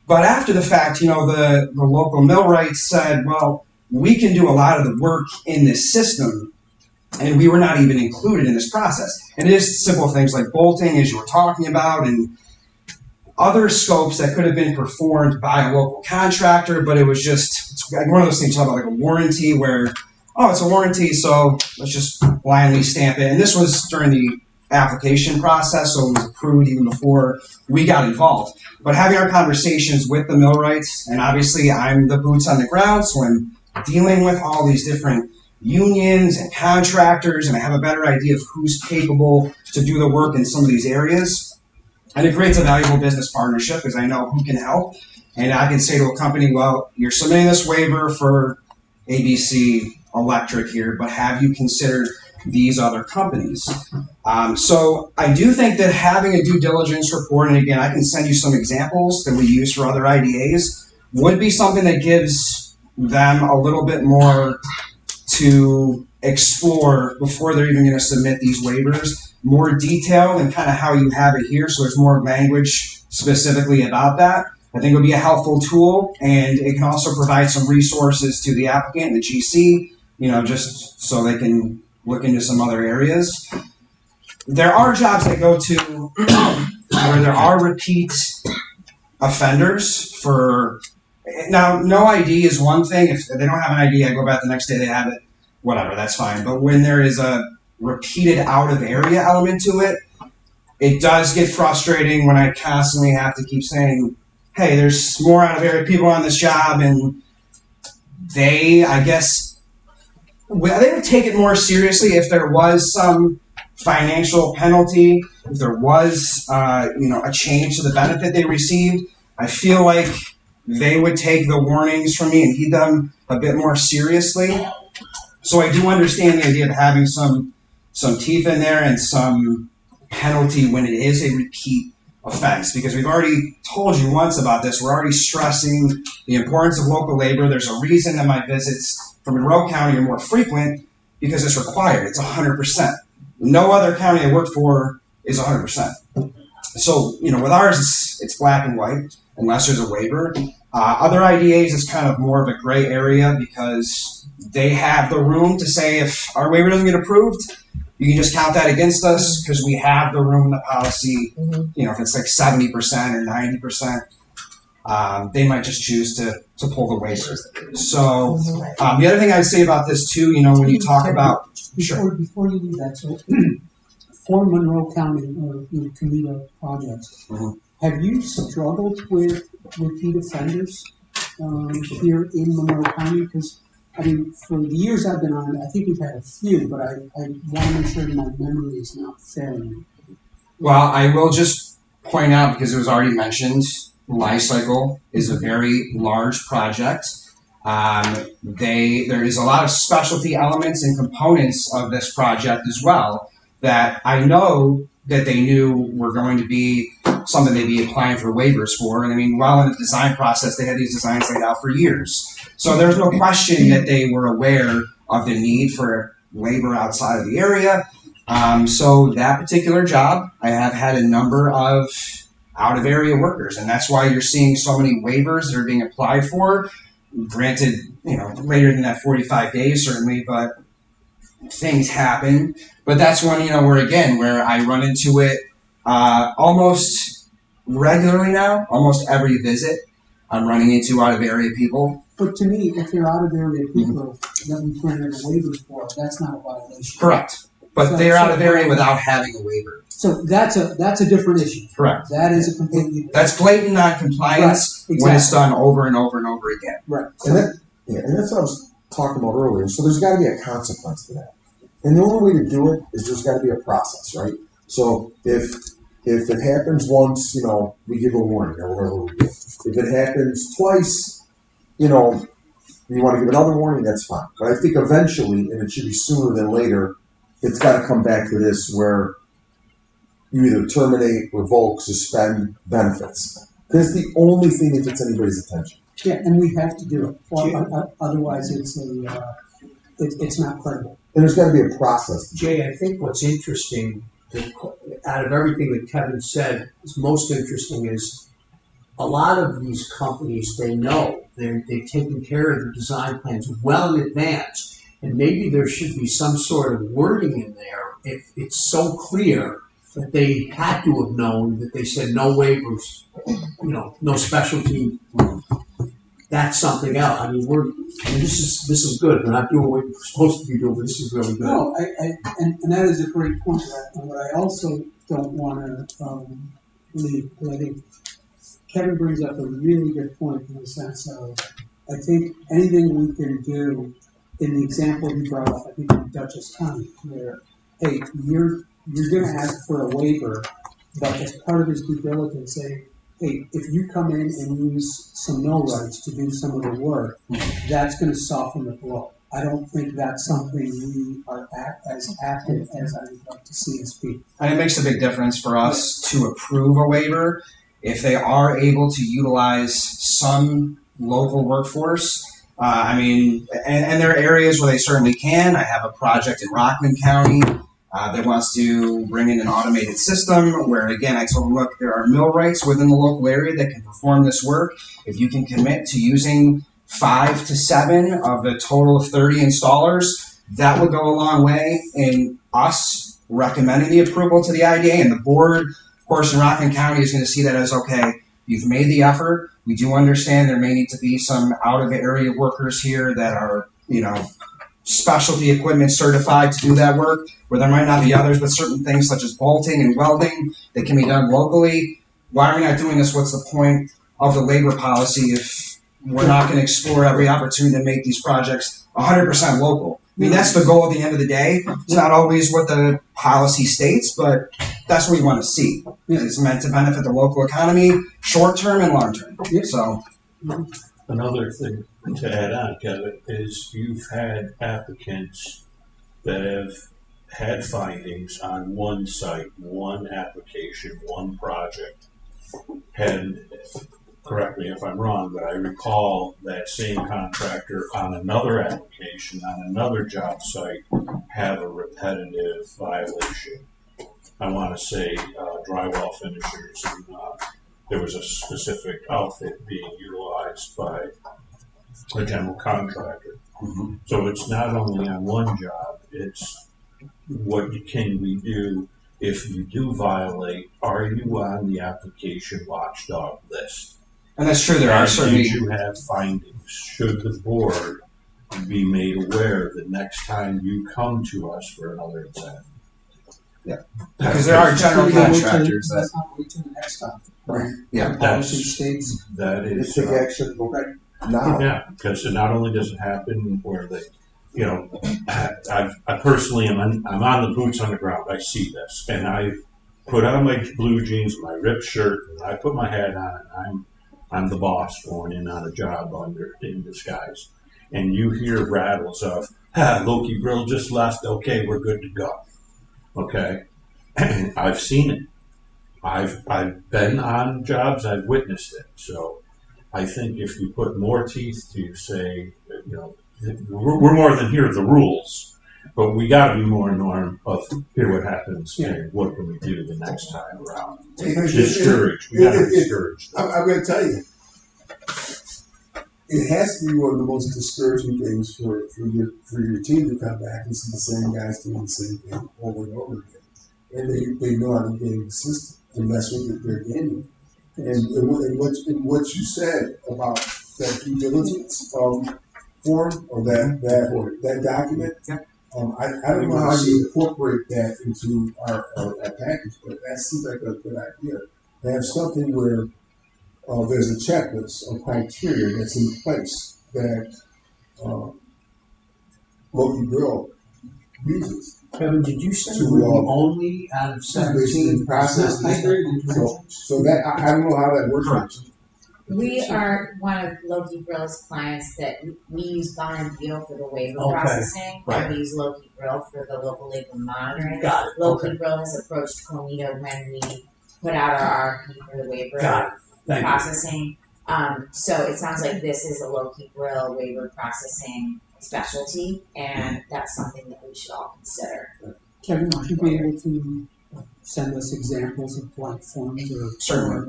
But after the fact, the local millwrights said, well, we can do a lot of the work in this system, and we were not even included in this process. And it is simple things like bolting, as you were talking about, and other scopes that could have been performed by a local contractor, but it was it's like one of those things you talk about, like a warranty where, it's a warranty, so let's just blindly stamp it. And this was during the application process, so it was approved even before we got involved. But having our conversations with the millwrights, and obviously I'm the boots on the ground, so I'm dealing with all these different unions and contractors, and I have a better idea of who's capable to do the work in some of these areas. And it creates a valuable business partnership because I know who can help. And I can say to a company, well, you're submitting this waiver for ABC Electric here, but have you considered these other companies? So I do think that having a due diligence report, and again, I can send you some examples that we use for other IDAs, would be something that gives them a little bit more to explore before they're even going to submit these waivers. More detailed and kind of how you have it here, so there's more language specifically about that. I think it would be a helpful tool, and it can also provide some resources to the applicant and the GC, just so they can look into some other areas. There are jobs that go to where there are repeat offenders for, now no ID is one thing. If they don't have an ID, I go back the next day, they have it, whatever, that's fine. But when there is a repeated out of area element to it, it does get frustrating when I constantly have to keep saying, hey, there's more out of area people on this job, and they would take it more seriously if there was some financial penalty, if there was a change to the benefit they received. I feel like they would take the warnings from me and heed them a bit more seriously. So I do understand the idea of having some teeth in there and some penalty when it is a repeat offense because we've already told you once about this. We're already stressing the importance of local labor. There's a reason that my visits from Monroe County are more frequent because it's required. It's 100%. No other county I work for is 100%. So, with ours, it's black and white unless there's a waiver. Other IDAs is kind of more of a gray area because they have the room to say if our waiver doesn't get approved, you can just count that against us because we have the room in the policy. If it's like 70% or 90%, they might just choose to pull the waiver. So the other thing I'd say about this too, when you talk about before you do that, so for Monroe County or COMIDA projects, have you struggled with repeat offenders here in Monroe County? Because for the years I've been on it, I think we've had a few, but I want to make sure my memory is not failing me. Well, I will just point out, because it was already mentioned, Life Cycle is a very large project. There is a lot of specialty elements and components of this project as well that I know that they knew were going to be something they'd be applying for waivers for. And while in the design process, they had these designs laid out for years. So there's no question that they were aware of the need for labor outside of the area. So that particular job, I have had a number of out-of-area workers, and that's why you're seeing so many waivers that are being applied for. Granted, later than that 45 days, certainly, but things happen. But that's one, where I run into it almost regularly now. Almost every visit, I'm running into out-of-area people. But to me, if they're out-of-area people that we granted a waiver for, that's not a violation. Correct. But they're out-of-area without having a waiver. So that's a different issue. Correct. That is a completely That's blatant non-compliance when it's done over and over and over again. Right. And that's what I was talking about earlier. So there's got to be a consequence to that. And the only way to do it is there's got to be a process, right? So if it happens once, we give a warning or whatever we do. If it happens twice, you want to give another warning, that's fine. But I think eventually, and it should be sooner than later, it's got to come back to this where you either terminate, revoke, suspend benefits. That's the only thing that gets anybody's attention. Yeah, and we have to do it. Well, otherwise, it's not credible. And there's got to be a process. Jay, I think what's interesting, out of everything that Kevin said, is most interesting is a lot of these companies, they know they've taken care of their design plans well in advance. And maybe there should be some sort of wording in there if it's so clear that they had to have known that they said no waivers, no specialty. That's something else. This is good. We're not doing what we're supposed to be doing, but this is really good. No, and that is a great point. And what I also don't want to leave, because I think Kevin brings up a really good point in the sense of, I think anything we can do in the example he brought up, I think in Dutchess County, where, hey, you're going to ask for a waiver, but as part of his due diligence, say, hey, if you come in and use some mill rights to do some of the work, that's going to soften the blow. I don't think that's something we are as active as I would like to see us be. And it makes a big difference for us to approve a waiver if they are able to utilize some local workforce. And there are areas where they certainly can. I have a project in Rockland County that wants to bring in an automated system where, again, I told them, look, there are millwrights within the local area that can perform this work. If you can commit to using 5 to 7 of the total of 30 installers, that would go a long way in us recommending the approval to the IDA. And the board, of course, in Rockland County is going to see that as, okay, you've made the effort. We do understand there may need to be some out-of-area workers here that are, specialty equipment certified to do that work, where there might not be others, but certain things such as bolting and welding that can be done locally. Why are we not doing this? What's the point of the labor policy if we're not going to explore every opportunity to make these projects 100% local? That's the goal at the end of the day. It's not always what the policy states, but that's what we want to see. It's meant to benefit the local economy, short term and long term. So, another thing to add on, Kevin, is you've had applicants that have had findings on one site, one application, one project, had, correct me if I'm wrong, but I recall that same contractor on another application, on another job site, have a repetitive violation. I want to say drywall finishers, and there was a specific outfit being utilized by a general contractor. Mhm. So it's not only on one job, it's what can we do if you do violate, are you on the application watchdog list? And that's true. There are And certainly. did you have findings? Should the board be made aware the next time you come to us for another exam? Yeah. Because there are general contractors that. Let's not wait till the next time, right? Yeah, The policy states, That is. Take action now. Yeah, because not only does it happen where they, you know, I personally I'm on the boots on the ground. I see this, and I put on my blue jeans, my ripped shirt, and I put my hat on, and I'm the boss going in on a job in disguise. And you hear rattles of, Loki Grill just left. Okay, we're good to go. Okay, and I've seen it. I've been on jobs. I've witnessed it. So I think if you put more teeth to say, you know, we're more than here are the rules, but we got to be more norm of here what happens and what can we do the next time around. Discourage. We got to discourage. I'm going to tell you, it has to be one of the most discouraging things for your team to come back and see the same guys doing the same thing over and over again, and they know how to game the system, and that's what they're gaming. And what you said about that due diligence form or that document, I don't know how you incorporate that into our package, but that seems like a good idea. To have something where there's a checklist of criteria that's in place that Loki Grill uses. Kevin, did you say we're the only out of 17 process? So that I don't know how that works. We are one of Loki Grill's clients that we use Bond and Beetle for the waiver processing, right. and we use Loki Grill for the local labor monitoring. Got it. Loki Grill has approached COMIDA when we put out our RFP for the waiver processing. So it sounds like this is a Loki Grill waiver processing specialty, and that's something that we should all consider. Kevin, would you be able to send us examples of blank forms or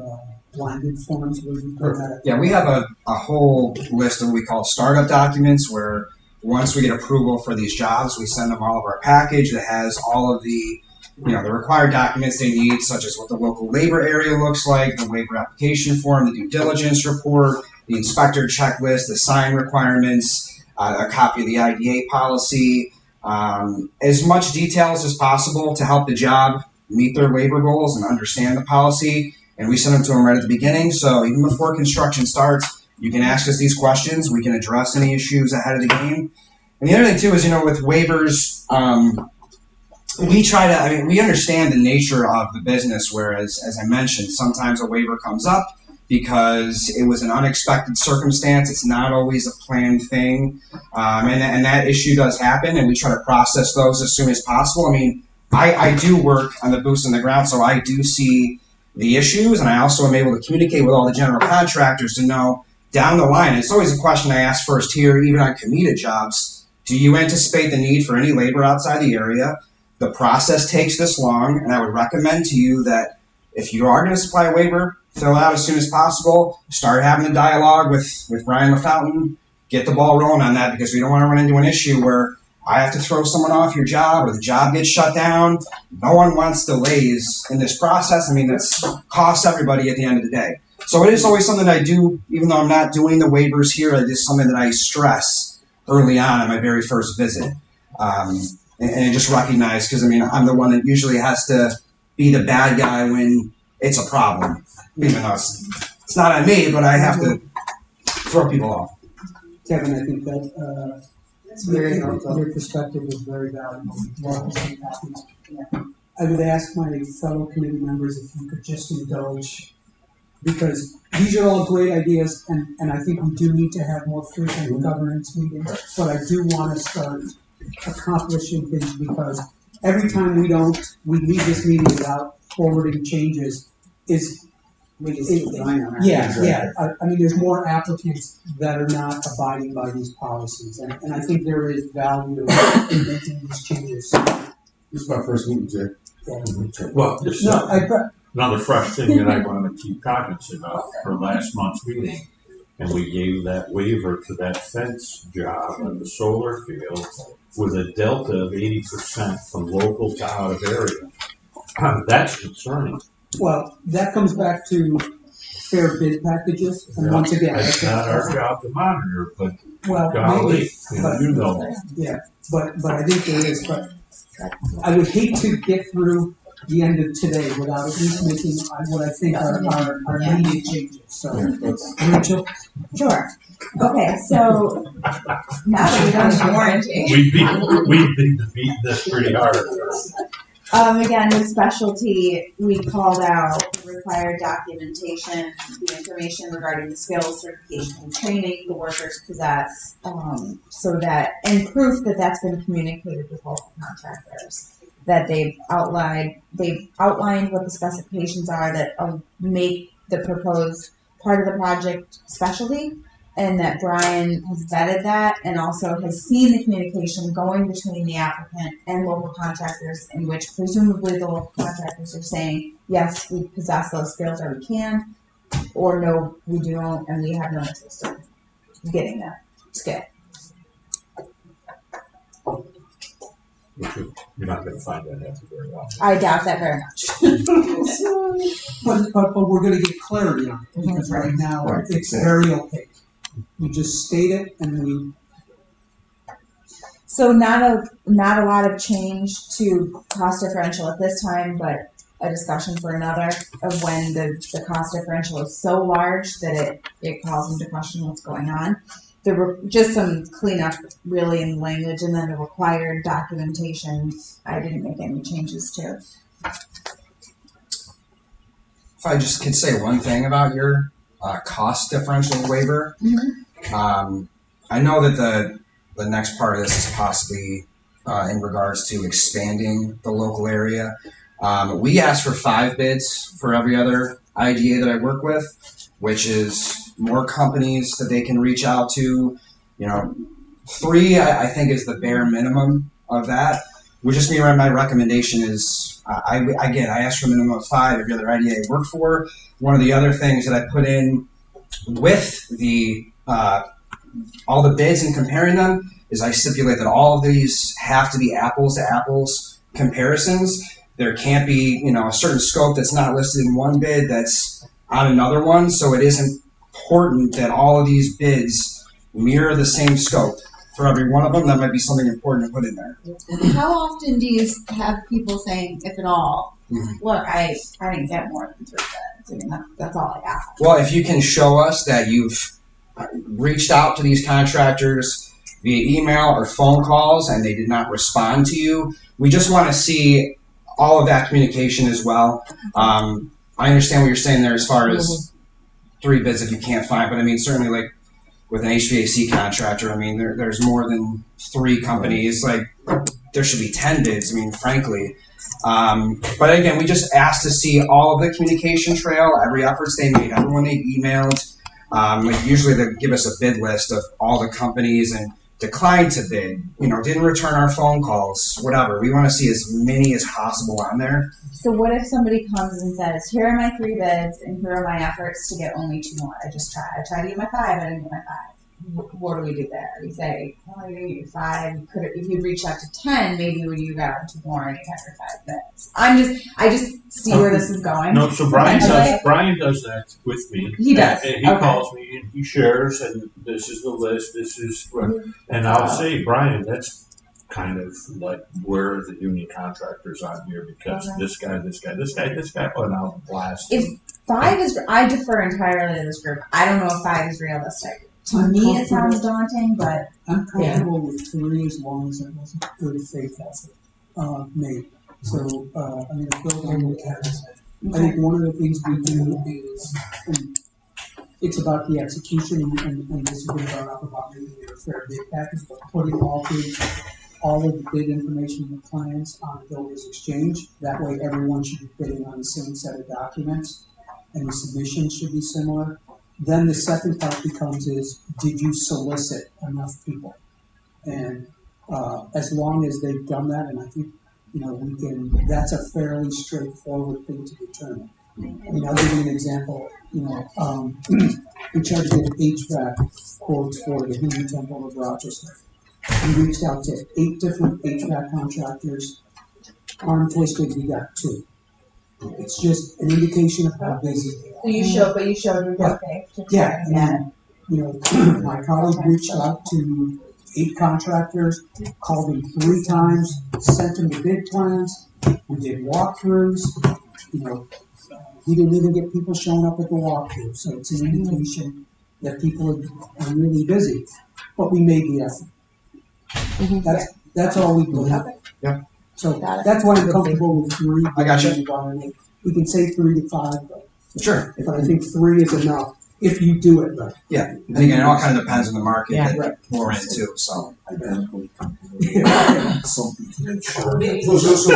blinded forms where you put that? Yeah, we have a whole list of what we call startup documents where once we get approval for these jobs, we send them all of our package that has all of the the required documents they need, such as what the local labor area looks like, the waiver application form, the due diligence report, the inspector checklist, the sign requirements, a copy of the IDA policy, as much details as possible to help the job meet their labor goals and understand the policy. And we send them to them right at the beginning. So even before construction starts, you can ask us these questions. We can address any issues ahead of the game. And the other thing too is, with waivers, we understand the nature of the business, whereas, as I mentioned, sometimes a waiver comes up because it was an unexpected circumstance. It's not always a planned thing. And that issue does happen, and we try to process those as soon as possible. I mean, I do work on the boots on the ground, so I do see the issues, and I also am able to communicate with all the general contractors to know down the line. It's always a question I ask first here, even on COMIDA jobs. Do you anticipate the need for any labor outside the area? The process takes this long, and I would recommend to you that if you are going to supply a waiver, fill it out as soon as possible. Start having a dialogue with Brian LaFountain. Get the ball rolling on that, because we don't want to run into an issue where I have to throw someone off your job or the job gets shut down. No one wants delays in this process. I mean, that's costs everybody at the end of the day. So it is always something I do, even though I'm not doing the waivers here, it is something that I stress early on my very first visit. And just recognize, because I'm the one that usually has to be the bad guy when it's a problem. Even though it's not on me, but I have to throw people off. Kevin, I think that your perspective is very valuable. I would ask my fellow committee members if you could just indulge, because these are all great ideas, and I think we do need to have more frequent governance meetings, but I do want to start accomplishing things, because every time we leave this meeting without forwarding changes, is We just keep going on our. Yeah. I mean, there's more applicants that are not abiding by these policies, and I think there is value in making these changes. This is my first meeting, Jay. Well, just No, another fresh thing that I want to keep cognizant of for last month's meeting, and we gave that waiver to that fence job on the solar field with a delta of 80% from local to out of area. That's concerning. well, that comes back to fair bid packages, and once again, It's not our job to monitor, but well, golly, maybe, you know. yeah, but I think there is, but I would hate to get through the end of today without at least making what I think are immediate changes, so. Rachel? Sure. Okay, so now that we've done the warranty. We've been beating this pretty hard. Again, with specialty, we called out the required documentation, the information regarding the skills, certification, and training the workers possess, so that, and proof that that's been communicated with local contractors, that they've outlined what the specifications are that make the proposed part of the project specialty, and that Brian has vetted that and also has seen the communication going between the applicant and local contractors, in which presumably the local contractors are saying, yes, we possess those skills, or we can, or no, we don't, and we have no interest in getting that skill. You're not going to find that answer very often. I doubt that very much. But we're gonna get clarity on it, because right now, it's very opaque. We just state it and we. So not a lot of change to cost differential at this time, but a discussion for another of when the cost differential is so large that it calls into question what's going on. There were just some cleanup really in language, and then the required documentation I didn't make any changes to. If I just could say one thing about your cost differential waiver. I know that the next part of this is possibly in regards to expanding the local area. We asked for 5 bids for every other IDA that I work with, which is more companies that they can reach out to. 3 I think is the bare minimum of that. Which just means my recommendation is I asked for a minimum of 5 every other IDA I work for. One of the other things that I put in with the all the bids and comparing them is I stipulate that all of these have to be apples to apples comparisons. There can't be a certain scope that's not listed in one bid that's on another one. So it is important that all of these bids mirror the same scope for every one of them. That might be something important to put in there. How often do you have people saying, if at all, look, I didn't get more than 3 bids? I mean, that's all I ask. Well, if you can show us that you've reached out to these contractors via email or phone calls and they did not respond to you, we just want to see all of that communication as well. I understand what you're saying there as far as 3 bids if you can't find, but I mean, certainly like with an HVAC contractor, I mean, there's more than 3 companies. Like, there should be 10 bids, I mean, frankly. But again, we just asked to see all of the communication trail, every efforts they made, everyone they emailed. Usually they give us a bid list of all the companies and declined to bid, didn't return our phone calls, whatever. We want to see as many as possible on there. So what if somebody comes and says, here are my 3 bids and here are my efforts to get only 2 more? I tried to get my 5, I didn't get my 5. What do we do there? We say, well, you get your 5. If you'd reached out to 10, maybe you got 2 more and you got your 5 bids. I just see where this is going. No, so Brian does that with me. He does. And he calls me and he shares, and this is the list, this is what, and I'll say, Brian, that's kind of like where the union contractors on here, because this guy, and I'll blast. If 5 is, I defer entirely to this group. I don't know if 5 is realistic. To me, it sounds daunting, but I'm comfortable with 3 as long as it wasn't good faith effort made. So, I mean, build on the cats. I think one of the things we do is, and it's about the execution, and this has been brought up about making it a fair bid package, but putting all of the bid information and the plans on a builder's exchange. That way, everyone should be bidding on the same set of documents. and the submission should be similar. Then the second part becomes is, did you solicit enough people? And as long as they've done that, and I think, we can, that's a fairly straightforward thing to determine. I mean, I'll give you an example. We tried to get HVAC quotes for the Hindu Temple of Rochester. We reached out to 8 different HVAC contractors. Arm twisted, we got 2. It's just an indication of how busy they are. So you showed your okay. Yeah, my colleague reached out to 8 contractors, called them 3 times, sent them the bid plans. We did walkthroughs. He didn't even get people showing up at the walkthrough, so it's an indication that people are really busy. But we made the effort. That's all we do. Yeah. So that's why I'm comfortable with 3. I got you. We can say 3 to 5, but Sure. I think 3 is enough if you do it right. Yeah. And again, it all kind of depends on the market Yeah. that we're in too. So. Identically. Something. So, I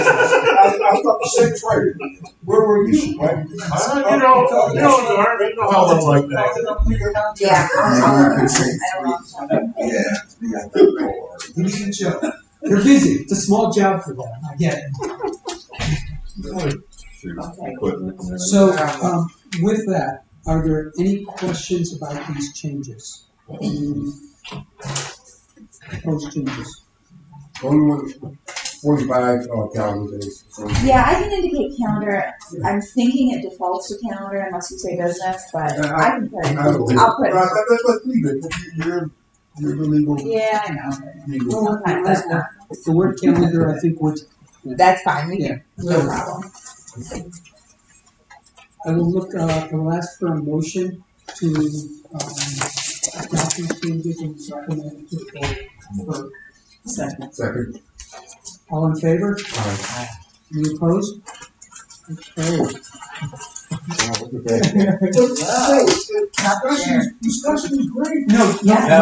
thought the same trade. Where were you? Right? You know how they like that. Yeah. Maybe we could say I don't know. 3. Yeah. The identical. They're busy. It's a small job for them. I get it. So, with that, are there any questions about these changes? Any proposed changes? Only 45 calendar days. Yeah, I can indicate calendar. I'm thinking it defaults to calendar unless you say business, but I can put it. I'll put it. Let's leave it. You're the legal. Yeah, I know. legal. We'll find that. The word calendar, I think, would. That's fine. We can. No problem. I will ask for a motion to adopt these changes and recommend to the board for second. Second. All in favor? Aye. Any opposed? Okay. Discussion is great. That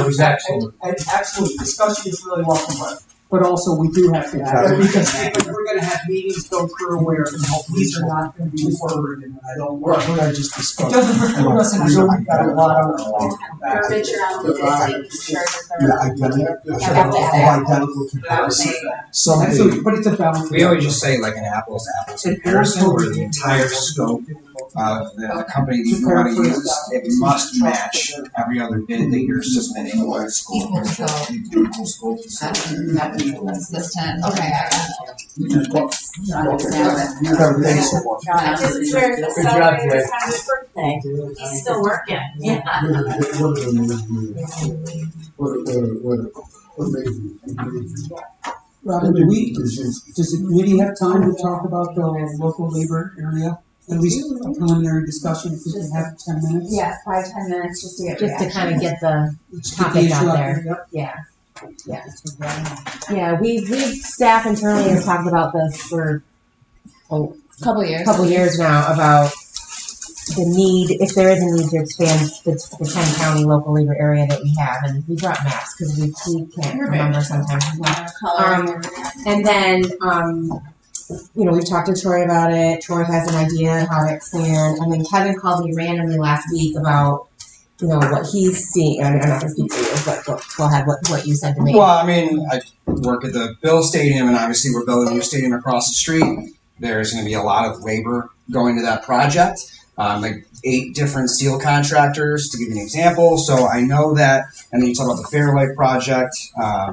was excellent. Absolutely, discussion is really welcome. But also, we do have to have, because we're gonna have meetings go through where, these are not gonna be forwarded, and I don't want to just discuss. It doesn't hurt us, and I know we've got a lot of. Garbage around the busy. Sure. Identical comparison. Some Absolutely, but it's a balance. We always just say like an apples to apples comparison where the entire scope of the company that you want to use, it must match every other bid that you're submitting. Equal scope. Consistent. Okay, I got it. Thanks so much. This is where the Good job, celebrator Jay. is having his birthday. He's still working. Yeah. What amazing. Robin, does the committee have time to talk about the local labor area? At least a preliminary discussion, if we can have 10 minutes? Yeah, 5-10 minutes just to get. Just to kind of get the Let's get the topic issue out there. Yep. Yeah. Yeah, we've staff internally have talked about this for a Couple years. couple years now about the need, if there is a need to expand the 10 county local labor area that we have, and we brought maps because we can't remember sometimes. And then, we've talked to Troy about it. Troy has an idea how to expand. And then Kevin called me randomly last week about, what he's seeing. I'm not going to speak for you, but go ahead, what you said to me. Well, I mean, I work at the Bill Stadium, and obviously we're building a new stadium across the street. There's going to be a lot of labor going to that project. Like 8 different steel contractors, to give you an example. So I know that, and then you talk about the Fairlight project,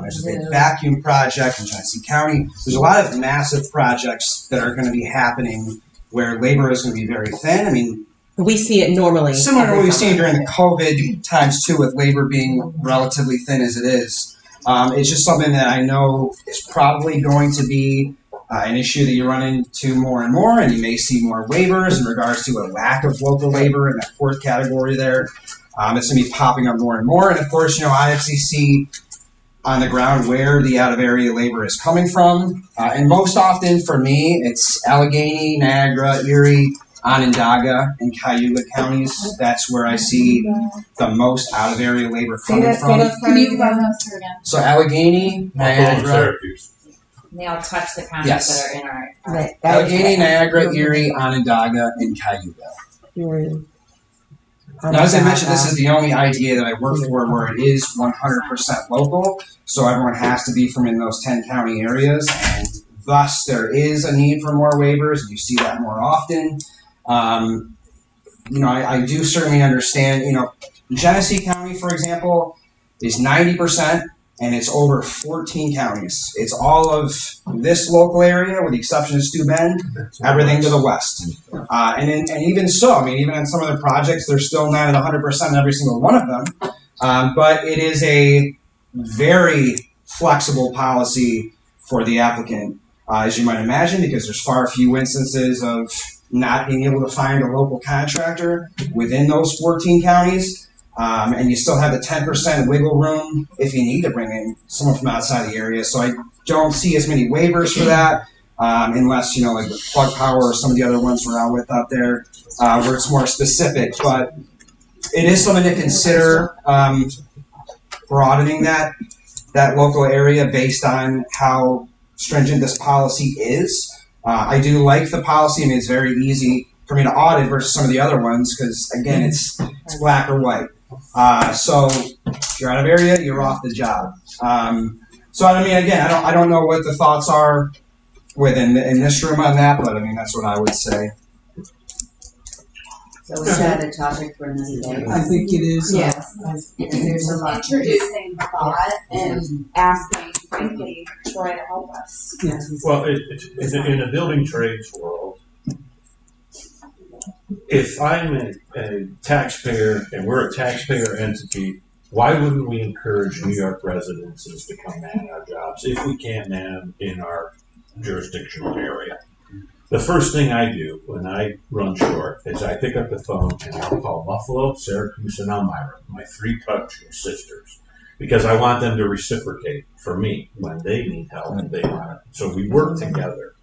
there's a big vacuum project in Genesee County. There's a lot of massive projects that are going to be happening where labor is going to be very thin. I mean, we see it normally. Similar to what we've seen during the COVID times too, with labor being relatively thin as it is. It's just something that I know is probably going to be an issue that you run into more and more, and you may see more waivers in regards to a lack of local labor in that 4th category there. It's going to be popping up more and more. And of course, I actually see on the ground where the out-of-area labor is coming from. And most often for me, it's Allegheny, Niagara, Erie, Onondaga, and Cayuga counties. That's where I see the most out-of-area labor coming from. Can you run those through again? So Allegheny, Niagara. They all touch the counties Yes. that are in our. Allegheny, Niagara, Erie, Onondaga, and Cayuga. Now, as I mentioned, this is the only idea that I work for where it is 100% local, so everyone has to be from in those 10 county areas, and thus there is a need for more waivers, and you see that more often. I do certainly understand, Genesee County, for example, is 90%, and it's over 14 counties. It's all of this local area, with the exception of Stu Bend, everything to the west. And even so, even on some of the projects, they're still not at 100% in every single one of them. But it is a very flexible policy for the applicant, as you might imagine, because there's far few instances of not being able to find a local contractor within those 14 counties. And you still have the 10% wiggle room if you need to bring in someone from outside the area. So I don't see as many waivers for that, unless, like with Plug Power or some of the other ones we're out with out there, where it's more specific. But it is something to consider, broadening that local area based on how stringent this policy is. I do like the policy. It's very easy for me to audit versus some of the other ones because, again, it's black or white. So if you're out of area, you're off the job. Again, I don't know what the thoughts are in this room on that, but that's what I would say. So is that a topic for another day? I think it is. Yes. There's a lot. Introducing thought and asking, frankly, Troy to help us. Yes. Well, it's in the building trades world, if I'm a taxpayer and we're a taxpayer entity, why wouldn't we encourage New York residences to come man our jobs if we can't man them in our jurisdictional area? The first thing I do when I run short is I pick up the phone and I'll call Buffalo, Syracuse, and Elmira, my 3 touching sisters, because I want them to reciprocate for me when they need help and they want it. So we work together.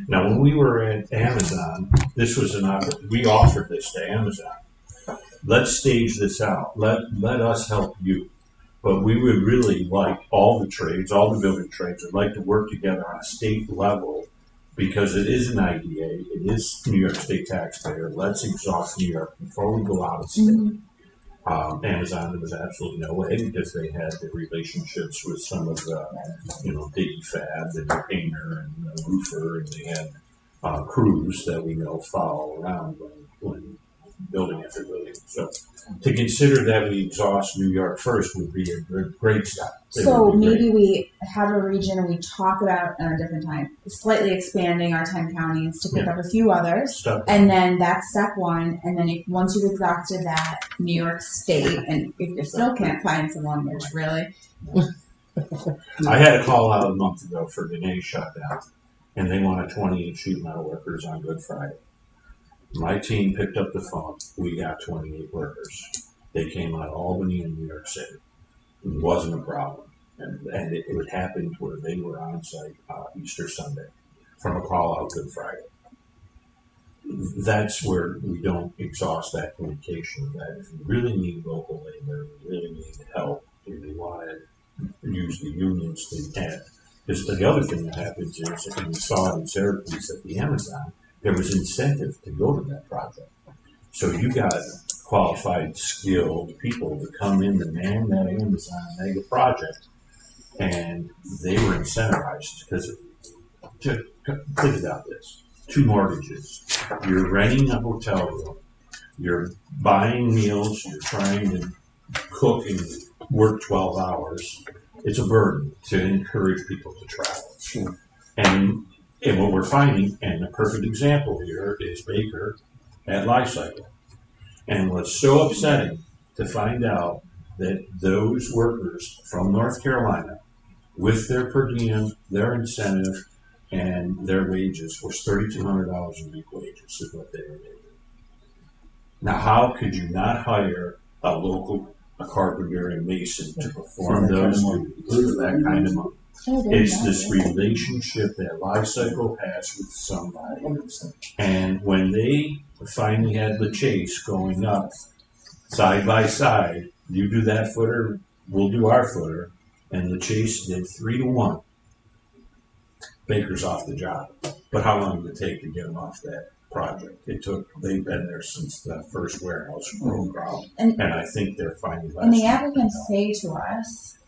Now, when we were at Amazon, this was we offered this to Amazon. Let's stage this out. Let us help you. But we would really like all the trades, all the building trades, would like to work together on a state level because it is an IDA, it is New York State taxpayer. Let's exhaust New York before we go out of state. Amazon, there was absolutely no way because they had the relationships with some of the, DFAB and the painter and the roofer, and they had crews that we know follow around when building after building. So to consider that we exhaust New York first would be a great step. So maybe we have a region and we talk about at a different time, slightly expanding our 10 counties to pick up a few others. And then that's step 1. And then once you've exhausted that, New York State, and if you still can't find someone, which really. I had a call out a month ago for Dene shutdown, and they wanted 28 sheet metal workers on Good Friday. My team picked up the phone. We got 28 workers. They came out of Albany and New York City. It wasn't a problem. And it would happen where they were on site Easter Sunday from a call out Good Friday. That's where we don't exhaust that communication. That if you really need local labor, you really need help, and you want to use the unions to add. Because the other thing that happens is, and we saw it in Syracuse at the Amazon, there was incentive to go to that project. So you got qualified, skilled people to come in to man that Amazon mega project, and they were incentivized because think about this: 2 mortgages, you're renting a hotel room, you're buying meals, you're trying to cook and work 12 hours. It's a burden to encourage people to travel. Sure. And what we're finding, and a perfect example here is Baker at Lifecycle. And what's so upsetting to find out that those workers from North Carolina, with their per diem, their incentive, and their wages was $3,200 a week wages is what they were making. Now, how could you not hire a carpenter and mason to perform those duties for that kind of money? It's this relationship that Lifecycle has with somebody. And when they finally had the chase going up side by side, you do that footer, we'll do our footer, and the chase did 3-1. Baker's off the job. But how long did it take to get him off that project. They've been there since the first warehouse broke ground, And- and I think they're finally. And the applicants say to us,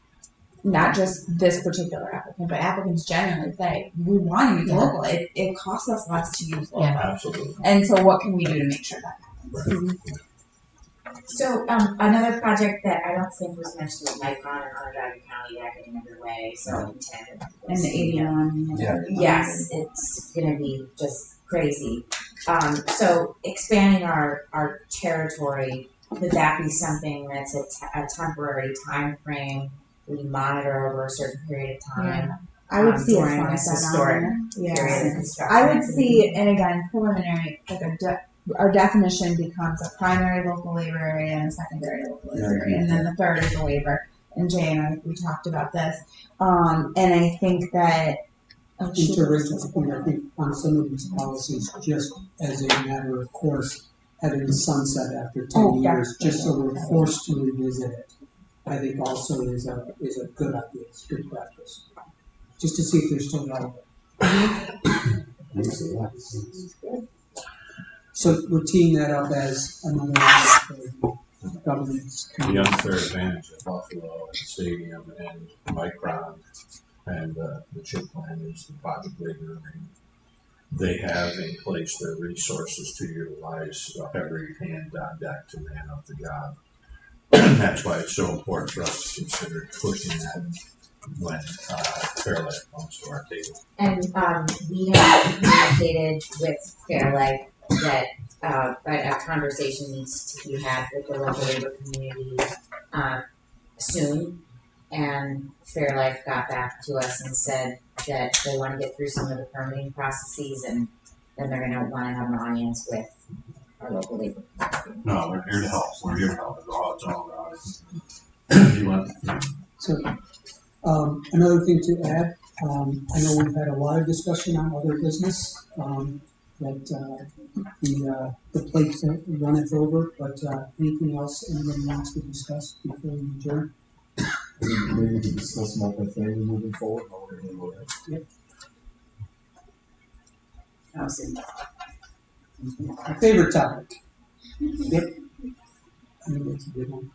not just this particular applicant, but applicants generally say, we want to use local. It costs us less to use local. Yeah. Absolutely. And so what can we do to make sure that happens? So another project that I don't think was mentioned was Micron in Onondaga County that getting underway, so intended. And the 81. Yeah. Yes, it's gonna be just crazy. So expanding our territory, could that be something that's a temporary time frame? We monitor over a certain period of time. I would see a during this sunset historic on there. period of construction. I would see, and again, preliminary, like our definition becomes a primary local labor area and a secondary local labor area, and then the third is a waiver. And Jay and I, we talked about this. And I think that. To Rachel's point, I think on some of these policies, just as a matter of course, having a sunset after 10 years, just so we're forced to revisit it, I think also is a good idea, it's good practice. Just to see if they're still relevant. So we're teeing that up as another item for governance. The unfair advantage of Buffalo and Stadium and Micron and the chip plan is the project labor. They have in place the resources to utilize every hand on deck to man up the job. That's why it's so important for us to consider pushing that when Fairlight comes to our table. And we have communicated with Fairlight that a conversation needs to be had with the local labor community soon. And Fairlife got back to us and said that they want to get through some of the permitting processes, and then they're going to want to have an audience with our local labor community. No, we're here to help. We're here to help. It's all about it. You want? So, another thing to add, I know we've had a lot of discussion on other business, that the plate runneth over, but anything else anyone wants to discuss before we adjourn? Maybe we can discuss multifamily moving forward. How we're gonna handle that. Yep. Housing. My favorite topic. Yep. I think that's a good one.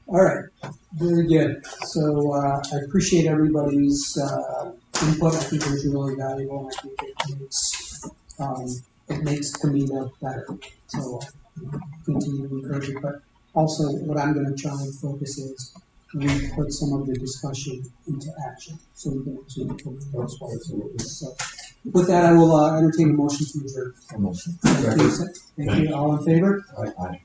All right, very good. So I appreciate everybody's input. I think it was really valuable. I think it makes COMIDA better. So continue to encourage it. But also, what I'm going to try and focus is we put some of the discussion into action, so we can actually improve those ones. So with that, I will entertain a motion to adjourn. A motion. Thank you. All in favor? Aye.